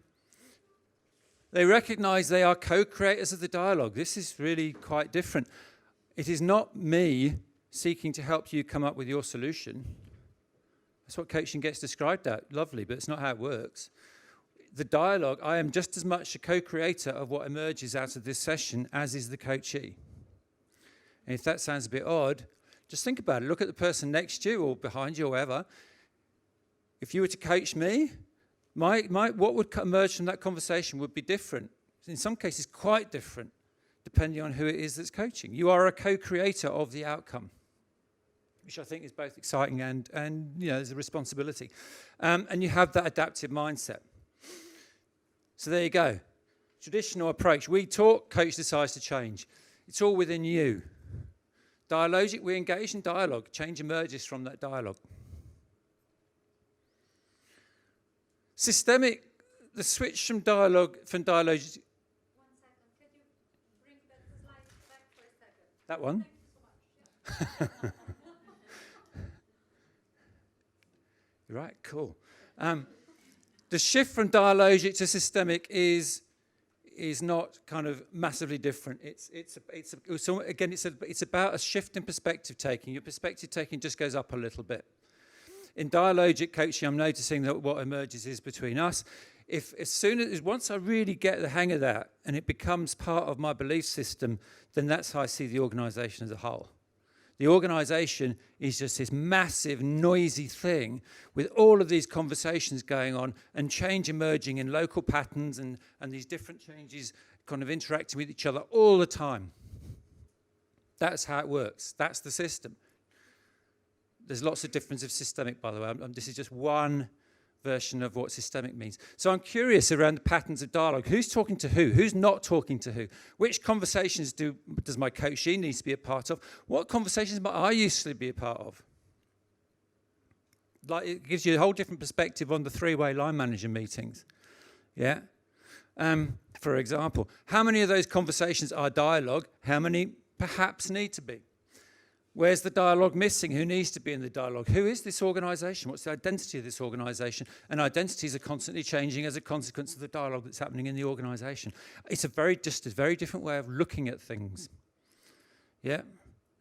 [SPEAKER 2] They recognise they are co-creators of the dialogue. This is really quite different. It is not me seeking to help you come up with your solution. That's what coaching gets described at. Lovely, but it's not how it works. The dialogue, I am just as much a co-creator of what emerges out of this session as is the coachee. And if that sounds a bit odd, just think about it. Look at the person next to you or behind you or wherever. If you were to coach me, what would emerge from that conversation would be different. In some cases, quite different, depending on who it is that's coaching. You are a co-creator of the outcome, which I think is both exciting and there's a responsibility. And you have that adaptive mindset. So there you go. Traditional approach. We talk, coach decides to change. It's all within you. Dialogic, we engage in dialogue. Change emerges from that dialogue. Systemic, the switch from dialogue, from dialogic.
[SPEAKER 4] 1 second. Could you bring that slide back for a second?
[SPEAKER 2] That one?
[SPEAKER 4] Thank you so much. Yeah.
[SPEAKER 2] Right, cool. The shift from dialogic to systemic is not kind of massively different. It's about a shift in perspective taking. Your perspective taking just goes up a little bit. In dialogic coaching, I'm noticing that what emerges is between us. Once I really get the hang of that and it becomes part of my belief system, then that's how I see the organisation as a whole. The organisation is just this massive, noisy thing with all of these conversations going on and change emerging in local patterns and these different changes kind of interacting with each other all the time. That's how it works. That's the system. There's lots of difference of systemic, by the way. This is just one version of what systemic means. So I'm curious around the patterns of dialogue. Who's talking to who? Who's not talking to who? Which conversations does my coachee need to be a part of? What conversations might I usually be a part of? Like, it gives you a whole different perspective on the three-way line manager meetings. Yeah? For example, how many of those conversations are dialogue? How many perhaps need to be? Where's the dialogue missing? Who needs to be in the dialogue? Who is this organisation? What's the identity of this organisation? And identities are constantly changing as a consequence of the dialogue that's happening in the organisation. It's a very different way of looking at things. Yeah?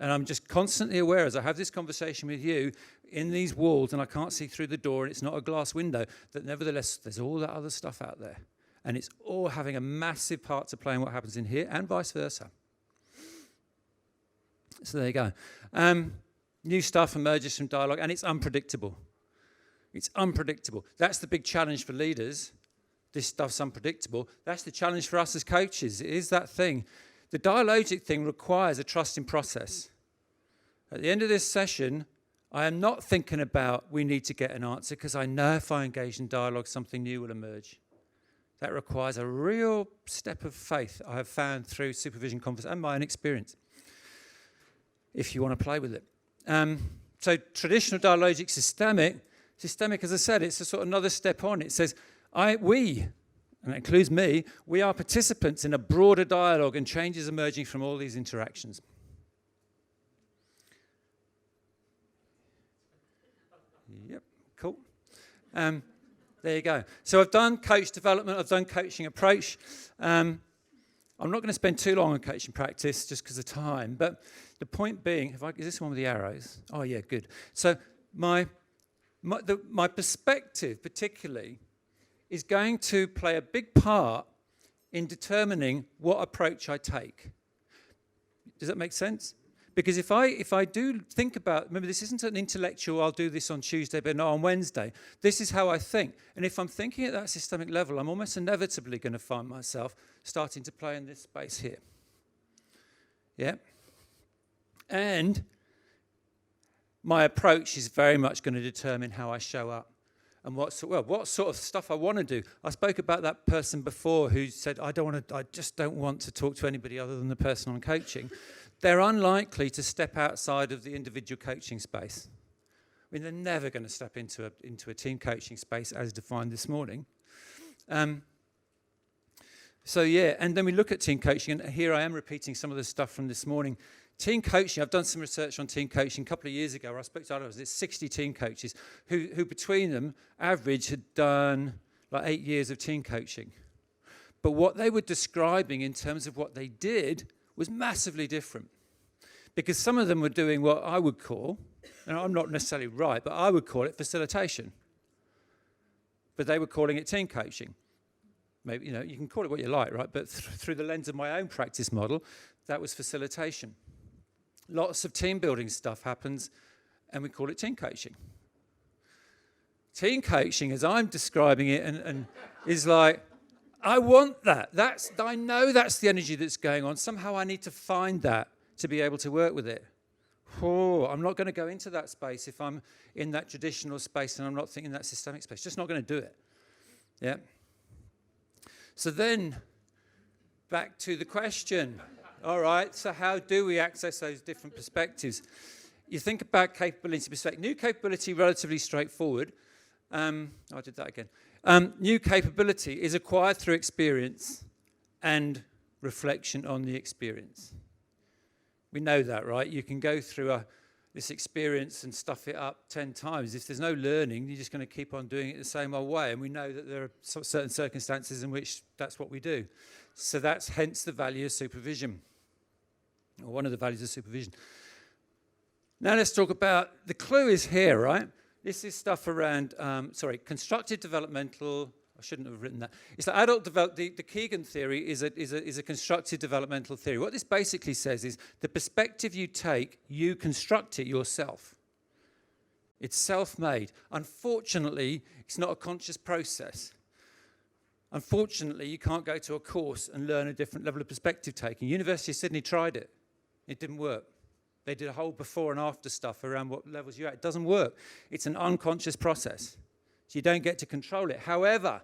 [SPEAKER 2] And I'm just constantly aware as I have this conversation with you in these walls and I can't see through the door and it's not a glass window, that nevertheless there's all that other stuff out there. And it's all having a massive part to play in what happens in here and vice versa. So there you go. New stuff emerges from dialogue, and it's unpredictable. It's unpredictable. That's the big challenge for leaders. This stuff's unpredictable. That's the challenge for us as coaches. It is that thing. The dialogic thing requires a trusting process. At the end of this session, I am not thinking about we need to get an answer, because I know if I engage in dialogue, something new will emerge. That requires a real step of faith I have found through supervision conference and my own experience, if you want to play with it. So traditional dialogic, systemic, as I said, it's a sort of another step on. It says, we, and that includes me, we are participants in a broader dialogue and changes emerging from all these interactions. Yep, cool. There you go. So I've done coach development, I've done coaching approach. I'm not going to spend too long on coaching practice just because of time, but the point being, is this one with the arrows? Oh yeah, good. So my perspective particularly is going to play a big part in determining what approach I take. Does that make sense? Because if I do think about, remember, this isn't an intellectual, I'll do this on Tuesday, but not on Wednesday. This is how I think. And if I'm thinking at that systemic level, I'm almost inevitably going to find myself starting to play in this space here. Yeah? And my approach is very much going to determine how I show up and what sort of stuff I want to do. I spoke about that person before who said, I just don't want to talk to anybody other than the person I'm coaching. They're unlikely to step outside of the individual coaching space. I mean, they're never going to step into a team coaching space as defined this morning. So yeah, and then we look at team coaching, and here I am repeating some of the stuff from this morning. Team coaching, I've done some research on team coaching a couple of years ago where I spoke to others. There's 60 team coaches who between them, average, had done like 8 years of team coaching. But what they were describing in terms of what they did was massively different. Because some of them were doing what I would call, and I'm not necessarily right, but I would call it facilitation. But they were calling it team coaching. Maybe, you can call it what you like, right? But through the lens of my own practice model, that was facilitation. Lots of team building stuff happens, and we call it team coaching. Team coaching, as I'm describing it, and is like, I want that. I know that's the energy that's going on. Somehow I need to find that to be able to work with it. Oh, I'm not going to go into that space if I'm in that traditional space and I'm not thinking that systemic space. Just not going to do it. Yeah. So then, back to the question. All right, so how do we access those different perspectives? You think about capability perspective. New capability, relatively straightforward. I did that again. New capability is acquired through experience and reflection on the experience. We know that, right? You can go through this experience and stuff it up 10 times. If there's no learning, you're just going to keep on doing it the same old way. And we know that there are certain circumstances in which that's what we do. So that's hence the value of supervision, or one of the values of supervision. Now let's talk about, the clue is here, right? This is stuff around, constructive developmental. I shouldn't have written that. It's like the Keegan theory is a constructive developmental theory. What this basically says is the perspective you take, you construct it yourself. It's self-made. Unfortunately, it's not a conscious process. Unfortunately, you can't go to a course and learn a different level of perspective taking. University of Sydney tried it. It didn't work. They did a whole before and after stuff around what levels you're at. It doesn't work. It's an unconscious process. So you don't get to control it. However,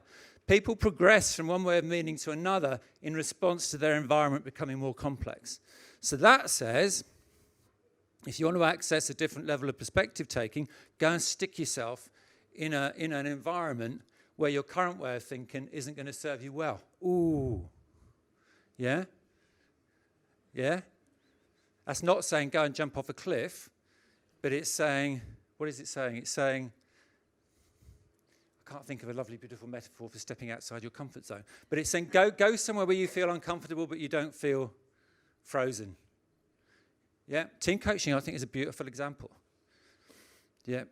[SPEAKER 2] people progress from one way of meaning to another in response to their environment becoming more complex. So that says, if you want to access a different level of perspective taking, go and stick yourself in an environment where your current way of thinking isn't going to serve you well. Ooh. Yeah? Yeah? That's not saying go and jump off a cliff, but it's saying, what is it saying? It's saying, I can't think of a lovely, beautiful metaphor for stepping outside your comfort zone, but it's saying go somewhere where you feel uncomfortable, but you don't feel frozen. Yeah? Team coaching, I think, is a beautiful example. Yeah?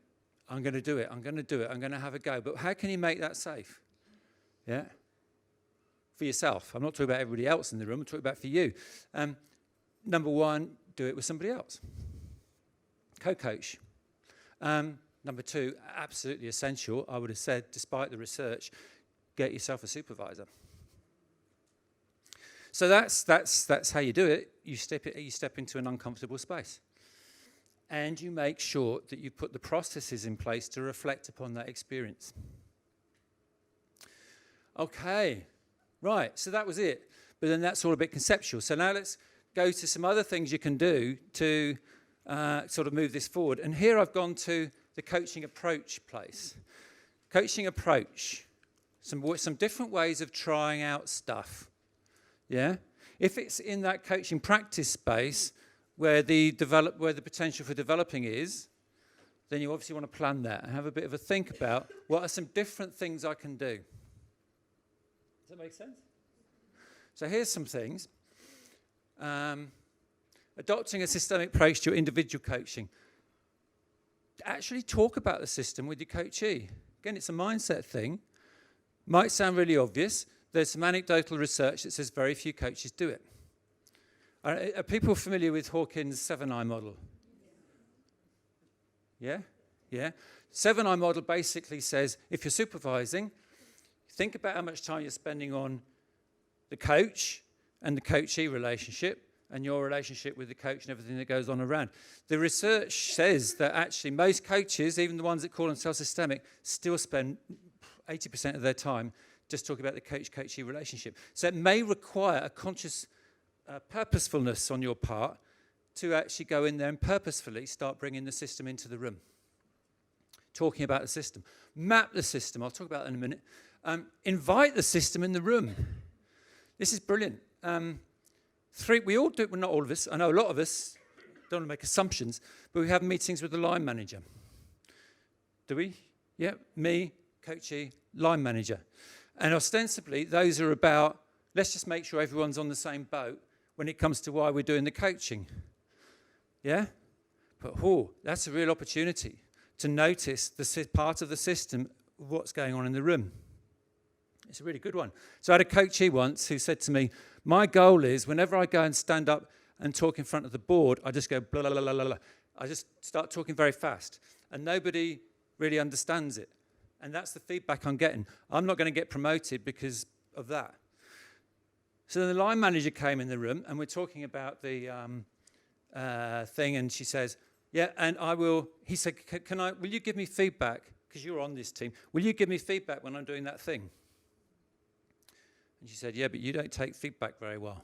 [SPEAKER 2] I'm going to do it. I'm going to do it. I'm going to have a go. But how can you make that safe? Yeah? For yourself. I'm not talking about everybody else in the room. I'm talking about for you. Number one, do it with somebody else. Co-coach. Number two, absolutely essential, I would have said, despite the research, get yourself a supervisor. So that's how you do it. You step into an uncomfortable space. And you make sure that you put the processes in place to reflect upon that experience. Okay, right, so that was it. But then that's all a bit conceptual. So now let's go to some other things you can do to sort of move this forward. And here I've gone to the coaching approach place. Coaching approach, some different ways of trying out stuff. Yeah? If it's in that coaching practice space where the potential for developing is, then you obviously want to plan that and have a bit of a think about what are some different things I can do. Does that make sense? So here's some things. Adopting a systemic approach to your individual coaching. Actually talk about the system with your coachee. Again, it's a mindset thing. Might sound really obvious. There's some anecdotal research that says very few coaches do it. Are people familiar with Hawkins' 7I model? Yeah? Yeah? 7I model basically says if you're supervising, think about how much time you're spending on the coach and the coachee relationship and your relationship with the coach and everything that goes on around. The research says that actually most coaches, even the ones that call themselves systemic, still spend 80% of their time just talking about the coach-coachee relationship. So it may require a conscious purposefulness on your part to actually go in there and purposefully start bringing the system into the room. Talking about the system. Map the system. I'll talk about that in a minute. Invite the system in the room. This is brilliant. We all do it, well, not all of us. I know a lot of us, don't want to make assumptions, but we have meetings with the line manager. Do we? Yeah, me, coachee, line manager. And ostensibly, those are about, let's just make sure everyone's on the same boat when it comes to why we're doing the coaching. Yeah? But, that's a real opportunity to notice the part of the system, what's going on in the room. It's a really good one. So I had a coachee once who said to me, my goal is whenever I go and stand up and talk in front of the board, I just go blah, blah, blah, blah, blah. I just start talking very fast. And nobody really understands it. And that's the feedback I'm getting. I'm not going to get promoted because of that. So the line manager came in the room, and we're talking about the thing, and she says, yeah, and I will, he said, will you give me feedback? Because you're on this team. Will you give me feedback when I'm doing that thing? And she said, yeah, but you don't take feedback very well.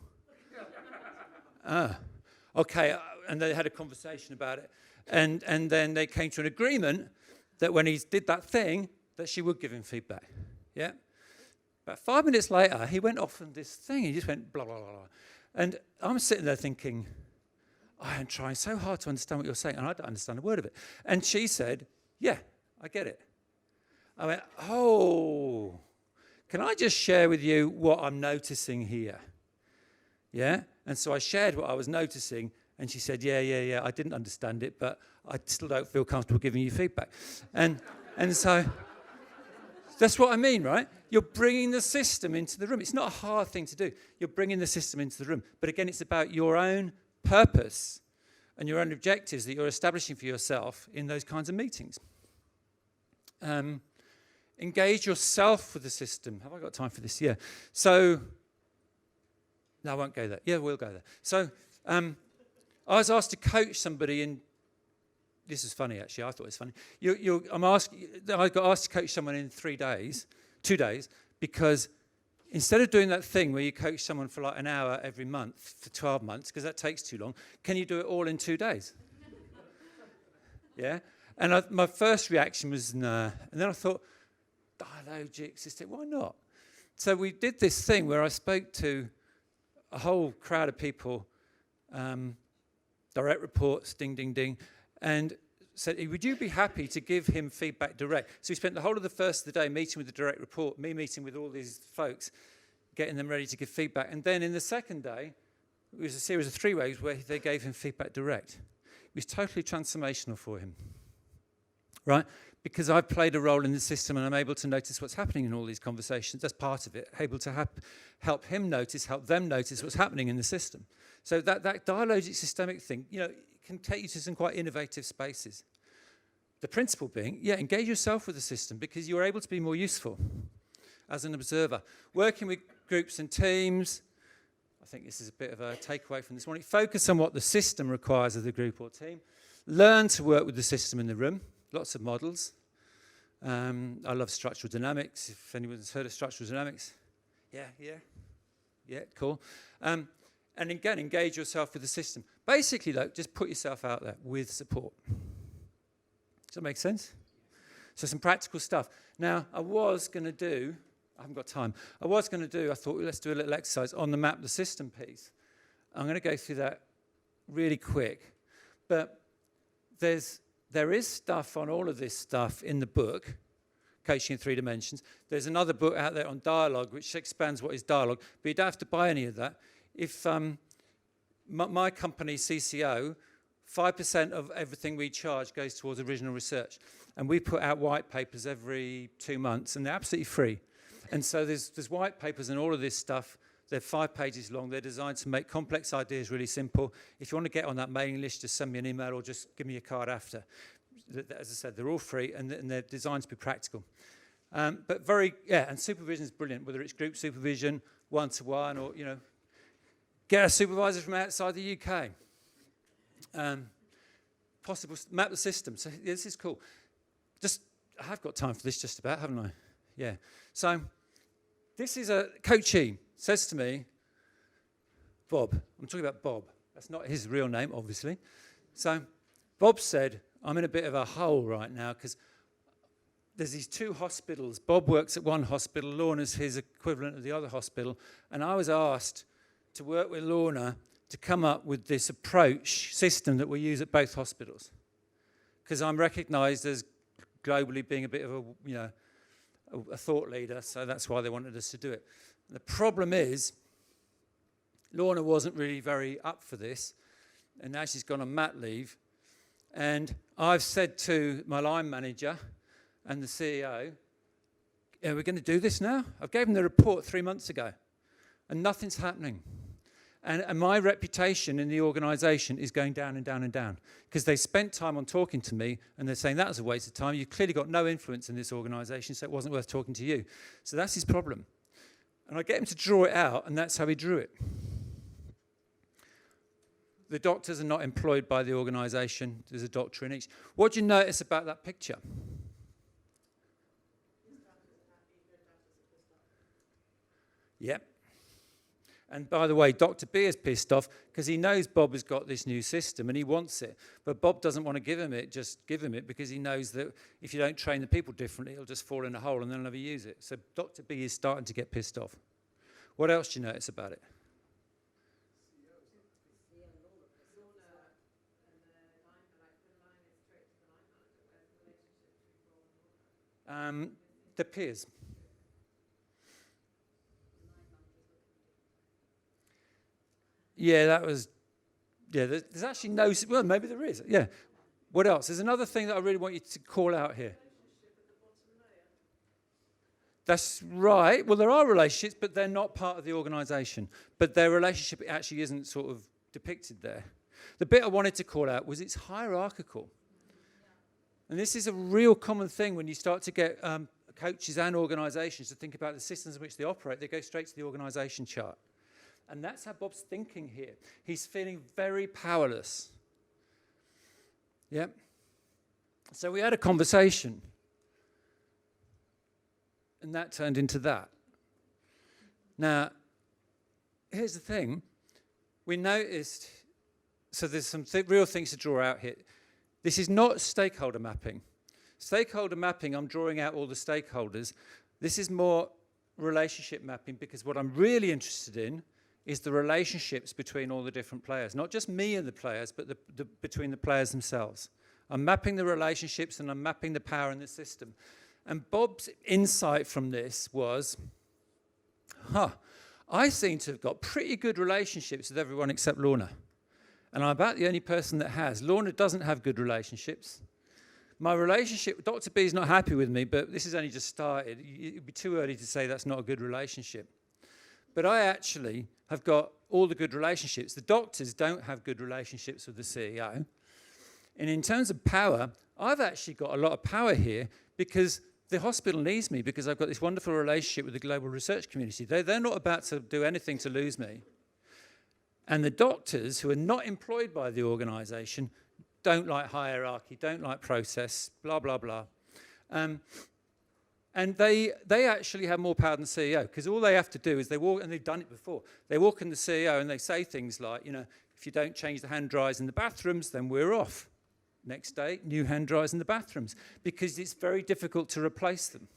[SPEAKER 2] Okay, and they had a conversation about it. And then they came to an agreement that when he did that thing, that she would give him feedback. Yeah? About 5 minutes later, he went off on this thing. He just went blah, blah, blah, blah. And I'm sitting there thinking, I am trying so hard to understand what you're saying, and I don't understand a word of it. And she said, yeah, I get it. I went, oh, can I just share with you what I'm noticing here? Yeah? And so I shared what I was noticing, and she said, yeah, I didn't understand it, but I still don't feel comfortable giving you feedback. And so that's what I mean, right? You're bringing the system into the room. It's not a hard thing to do. You're bringing the system into the room. But again, it's about your own purpose and your own objectives that you're establishing for yourself in those kinds of meetings. Engage yourself with the system. Have I got time for this? Yeah. So, no, I won't go there. Yeah, we'll go there. So, I was asked to coach somebody in. This is funny, actually. I thought it was funny. I got asked to coach someone in 2 days, because instead of doing that thing where you coach someone for like an hour every month for 12 months, because that takes too long, can you do it all in 2 days? Yeah? And my first reaction was, nah. And then I thought, dialogic system, why not? So we did this thing where I spoke to a whole crowd of people, direct reports, ding, ding, ding, and said, would you be happy to give him feedback direct? So we spent the whole of the first of the day meeting with the direct report, me meeting with all these folks, getting them ready to give feedback. And then in the second day, it was a series of 3 ways where they gave him feedback direct. It was totally transformational for him, right? Because I've played a role in the system and I'm able to notice what's happening in all these conversations. That's part of it, able to help them notice what's happening in the system. So that dialogic systemic thing, can take you to some quite innovative spaces. The principle being, engage yourself with the system because you're able to be more useful as an observer. Working with groups and teams, I think this is a bit of a takeaway from this morning. Focus on what the system requires of the group or team. Learn to work with the system in the room. Lots of models. I love structural dynamics. If anyone's heard of structural dynamics. Yeah, cool. And again, engage yourself with the system. Basically, just put yourself out there with support. Does that make sense? So some practical stuff. Now, I haven't got time. I thought, let's do a little exercise on the map the system piece. I'm going to go through that really quick. But there is stuff on all of this stuff in the book, Coaching in 3 Dimensions. There's another book out there on dialogue, which expands what is dialogue, but you don't have to buy any of that. If my company, CCO, 5% of everything we charge goes towards original research. And we put out white papers every 2 months, and they're absolutely free. And so there's white papers and all of this stuff. They're 5 pages long. They're designed to make complex ideas really simple. If you want to get on that mailing list, just send me an email or just give me a card after. As I said, they're all free, and they're designed to be practical. And supervision is brilliant, whether it's group supervision, one-to-one, or, get a supervisor from outside the UK. Map the system. So this is cool. I have got time for this just about, haven't I? Yeah. So this is a coachee says to me, Bob. I'm talking about Bob. That's not his real name, obviously. So Bob said, I'm in a bit of a hole right now because there's these 2 hospitals. Bob works at one hospital. Lorna's his equivalent of the other hospital. And I was asked to work with Lorna to come up with this approach system that we use at both hospitals. Because I'm recognised as globally being a bit of a thought leader, so that's why they wanted us to do it. The problem is, Lorna wasn't really very up for this, and now she's gone on mat leave. And I've said to my line manager and the CEO, we're going to do this now? I gave them the report 3 months ago, and nothing's happening. And my reputation in the organisation is going down and down and down because they spent time on talking to me and they're saying that was a waste of time. You've clearly got no influence in this organisation, so it wasn't worth talking to you. So that's his problem. And I get him to draw it out, and that's how he drew it. The doctors are not employed by the organisation. There's a doctor in each. What do you notice about that picture? Yep. And by the way, Dr. B is pissed off because he knows Bob has got this new system and he wants it. But Bob doesn't want to give him it, just give him it, because he knows that if you don't train the people differently, it'll just fall in a hole and they'll never use it. So Dr. B is starting to get pissed off. What else do you notice about it? The peers. Yeah, that was, there's actually no, well, maybe there is, yeah. What else? There's another thing that I really want you to call out here. That's right. Well, there are relationships, but they're not part of the organisation. But their relationship actually isn't sort of depicted there. The bit I wanted to call out was it's hierarchical. And this is a real common thing when you start to get coaches and organisations to think about the systems in which they operate. They go straight to the organisation chart. And that's how Bob's thinking here. He's feeling very powerless. Yep. So we had a conversation. And that turned into that. Now, here's the thing. We noticed, so there's some real things to draw out here. This is not stakeholder mapping. Stakeholder mapping, I'm drawing out all the stakeholders. This is more relationship mapping, because what I'm really interested in is the relationships between all the different players. Not just me and the players, but between the players themselves. I'm mapping the relationships and I'm mapping the power in the system. And Bob's insight from this was, I seem to have got pretty good relationships with everyone except Lorna. And I'm about the only person that has. Lorna doesn't have good relationships. My relationship, Dr. B is not happy with me, but this has only just started. It'd be too early to say that's not a good relationship. But I actually have got all the good relationships. The doctors don't have good relationships with the CEO. And in terms of power, I've actually got a lot of power here because the hospital needs me, because I've got this wonderful relationship with the global research community. They're not about to do anything to lose me. And the doctors, who are not employed by the organisation, don't like hierarchy, don't like process, blah, blah, blah. And they actually have more power than the CEO, because all they have to do is they walk, and they've done it before, they walk in the CEO and they say things like, if you don't change the hand dryers in the bathrooms, then we're off. Next day, new hand dryers in the bathrooms, because it's very difficult to replace them.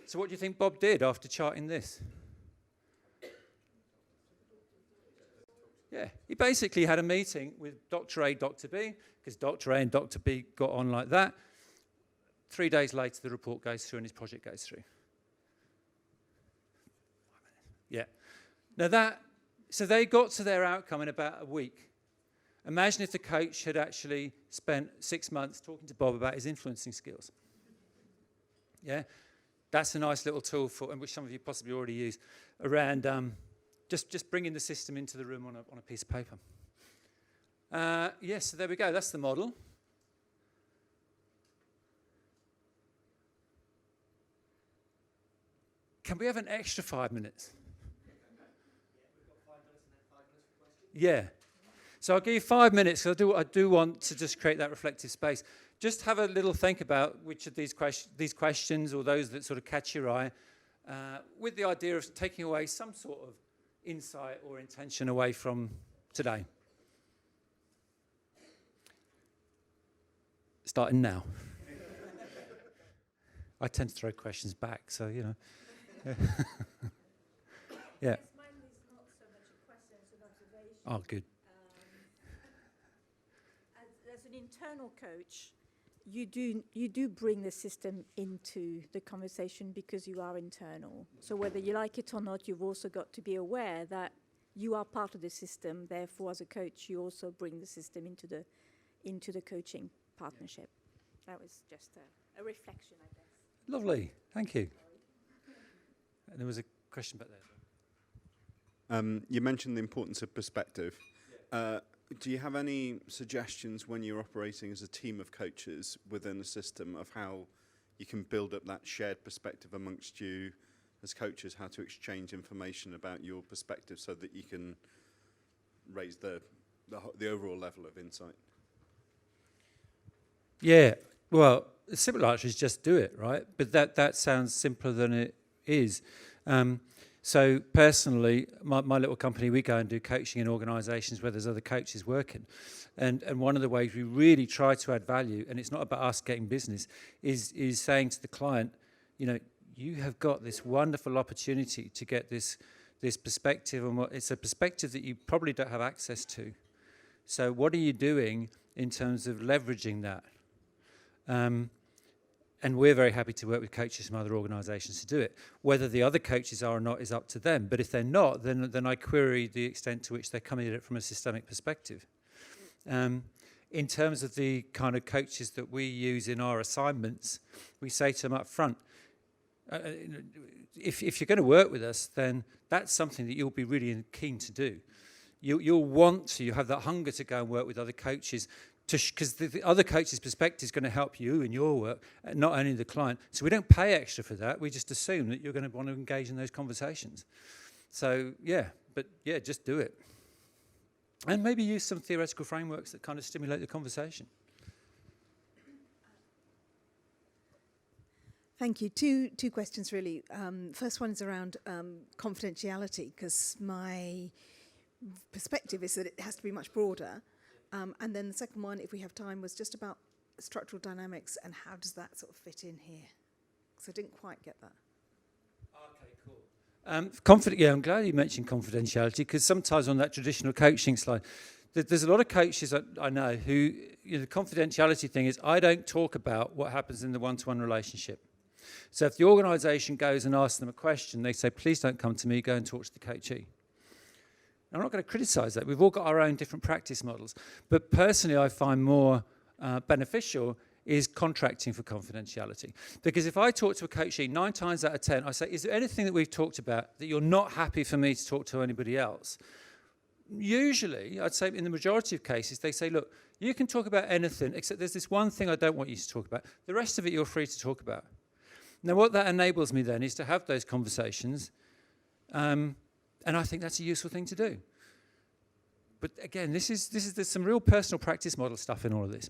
[SPEAKER 2] So what do you think Bob did after charting this? Yeah, he basically had a meeting with Dr. A, Dr. B, because Dr. A and Dr. B got on like that. 3 days later, the report goes through and his project goes through. Yeah. Now so they got to their outcome in about a week. Imagine if the coach had actually spent 6 months talking to Bob about his influencing skills. Yeah, that's a nice little tool and which some of you possibly already use around just bringing the system into the room on a piece of paper. Yes, so there we go. That's the model. Can we have an extra 5 minutes? Yeah. So I'll give you 5 minutes, because I do want to just create that reflective space. Just have a little think about which of these questions or those that sort of catch your eye, with the idea of taking away some sort of insight or intention away from today. Starting now. I tend to throw questions back, so, Yeah.
[SPEAKER 4] Yes, mine is not so much a question, it's an observation.
[SPEAKER 2] Oh, good.
[SPEAKER 4] As an internal coach, you do bring the system into the conversation because you are internal. So whether you like it or not, you've also got to be aware that you are part of the system. Therefore, as a coach, you also bring the system into the coaching partnership. That was just a reflection, I guess.
[SPEAKER 2] Lovely. Thank you. And there was a question back there.
[SPEAKER 5] You mentioned the importance of perspective. Do you have any suggestions when you're operating as a team of coaches within a system of how you can build up that shared perspective amongst you as coaches, how to exchange information about your perspective so that you can raise the overall level of insight?
[SPEAKER 2] Yeah, well, the simple answer is just do it, right? But that sounds simpler than it is. So personally, my little company, we go and do coaching in organisations where there's other coaches working. And one of the ways we really try to add value, and it's not about us getting business, is saying to the client, you know, you have got this wonderful opportunity to get this perspective, and it's a perspective that you probably don't have access to. So what are you doing in terms of leveraging that? And we're very happy to work with coaches from other organisations to do it. Whether the other coaches are or not is up to them. But if they're not, then I query the extent to which they're coming at it from a systemic perspective. In terms of the kind of coaches that we use in our assignments, we say to them up front, if you're going to work with us, then that's something that you'll be really keen to do. You'll want to, you have that hunger to go and work with other coaches, because the other coach's perspective is going to help you in your work, not only the client. So we don't pay extra for that. We just assume that you're going to want to engage in those conversations. So, just do it. And maybe use some theoretical frameworks that kind of stimulate the conversation.
[SPEAKER 6] Thank you. Two questions, really. First one is around confidentiality, because my perspective is that it has to be much broader. And then the second one, if we have time, was just about structural dynamics and how does that sort of fit in here? Because I didn't quite get that.
[SPEAKER 2] Okay, cool. I'm glad you mentioned confidentiality, because sometimes on that traditional coaching slide, there's a lot of coaches that I know who, the confidentiality thing is, I don't talk about what happens in the one-to-one relationship. So if the organisation goes and asks them a question, they say, please don't come to me, go and talk to the coachee. I'm not going to criticise that. We've all got our own different practice models. But personally, I find more beneficial is contracting for confidentiality. Because if I talk to a coachee, 9 times out of 10, I say, is there anything that we've talked about that you're not happy for me to talk to anybody else? Usually, I'd say in the majority of cases, they say, look, you can talk about anything, except there's this one thing I don't want you to talk about. The rest of it you're free to talk about. Now, what that enables me then is to have those conversations, and I think that's a useful thing to do. But again, there's some real personal practice model stuff in all of this.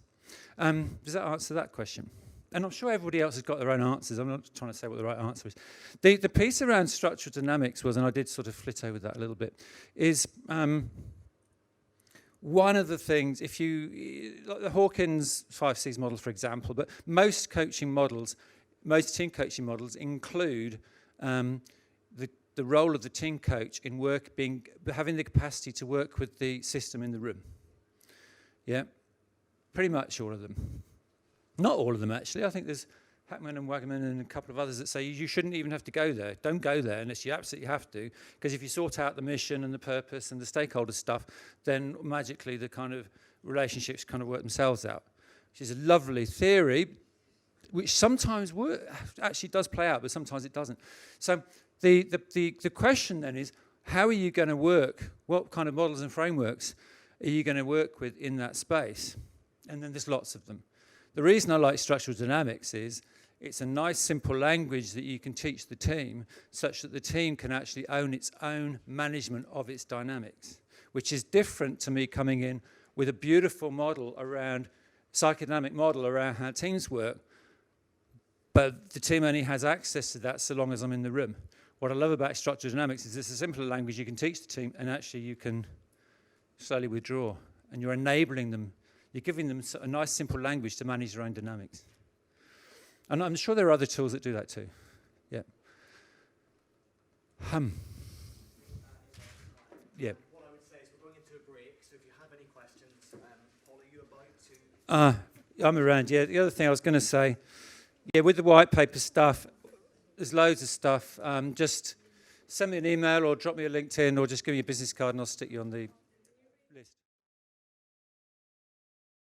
[SPEAKER 2] Does that answer that question? And I'm sure everybody else has got their own answers. I'm not trying to say what the right answer is. The piece around structural dynamics was, and I did sort of flit over that a little bit, is one of the things, if you, like the Hawkins 5 C's model, for example, but most coaching models, most team coaching models include the role of the team coach in having the capacity to work with the system in the room. Yeah, pretty much all of them. Not all of them, actually. I think there's Hackman and Wagman and a couple of others that say you shouldn't even have to go there. Don't go there unless you absolutely have to, because if you sort out the mission and the purpose and the stakeholder stuff, then magically the kind of relationships kind of work themselves out, which is a lovely theory, which sometimes actually does play out, but sometimes it doesn't. So the question then is, how are you going to work? What kind of models and frameworks are you going to work with in that space? And then there's lots of them. The reason I like structural dynamics is it's a nice, simple language that you can teach the team such that the team can actually own its own management of its dynamics, which is different to me coming in with a beautiful model around, psychodynamic model around how teams work, but the team only has access to that so long as I'm in the room. What I love about structural dynamics is it's a simpler language you can teach the team, and actually you can slowly withdraw, and you're enabling them. You're giving them a nice, simple language to manage their own dynamics. And I'm sure there are other tools that do that too. Yeah. Yeah.
[SPEAKER 1] What I would say is we're going into a break, so if you have any questions, Paul, are you about to?
[SPEAKER 2] I'm around, yeah. The other thing I was going to say, yeah, with the white paper stuff, there's loads of stuff. Just send me an email or drop me a LinkedIn or just give me a business card and I'll stick you on the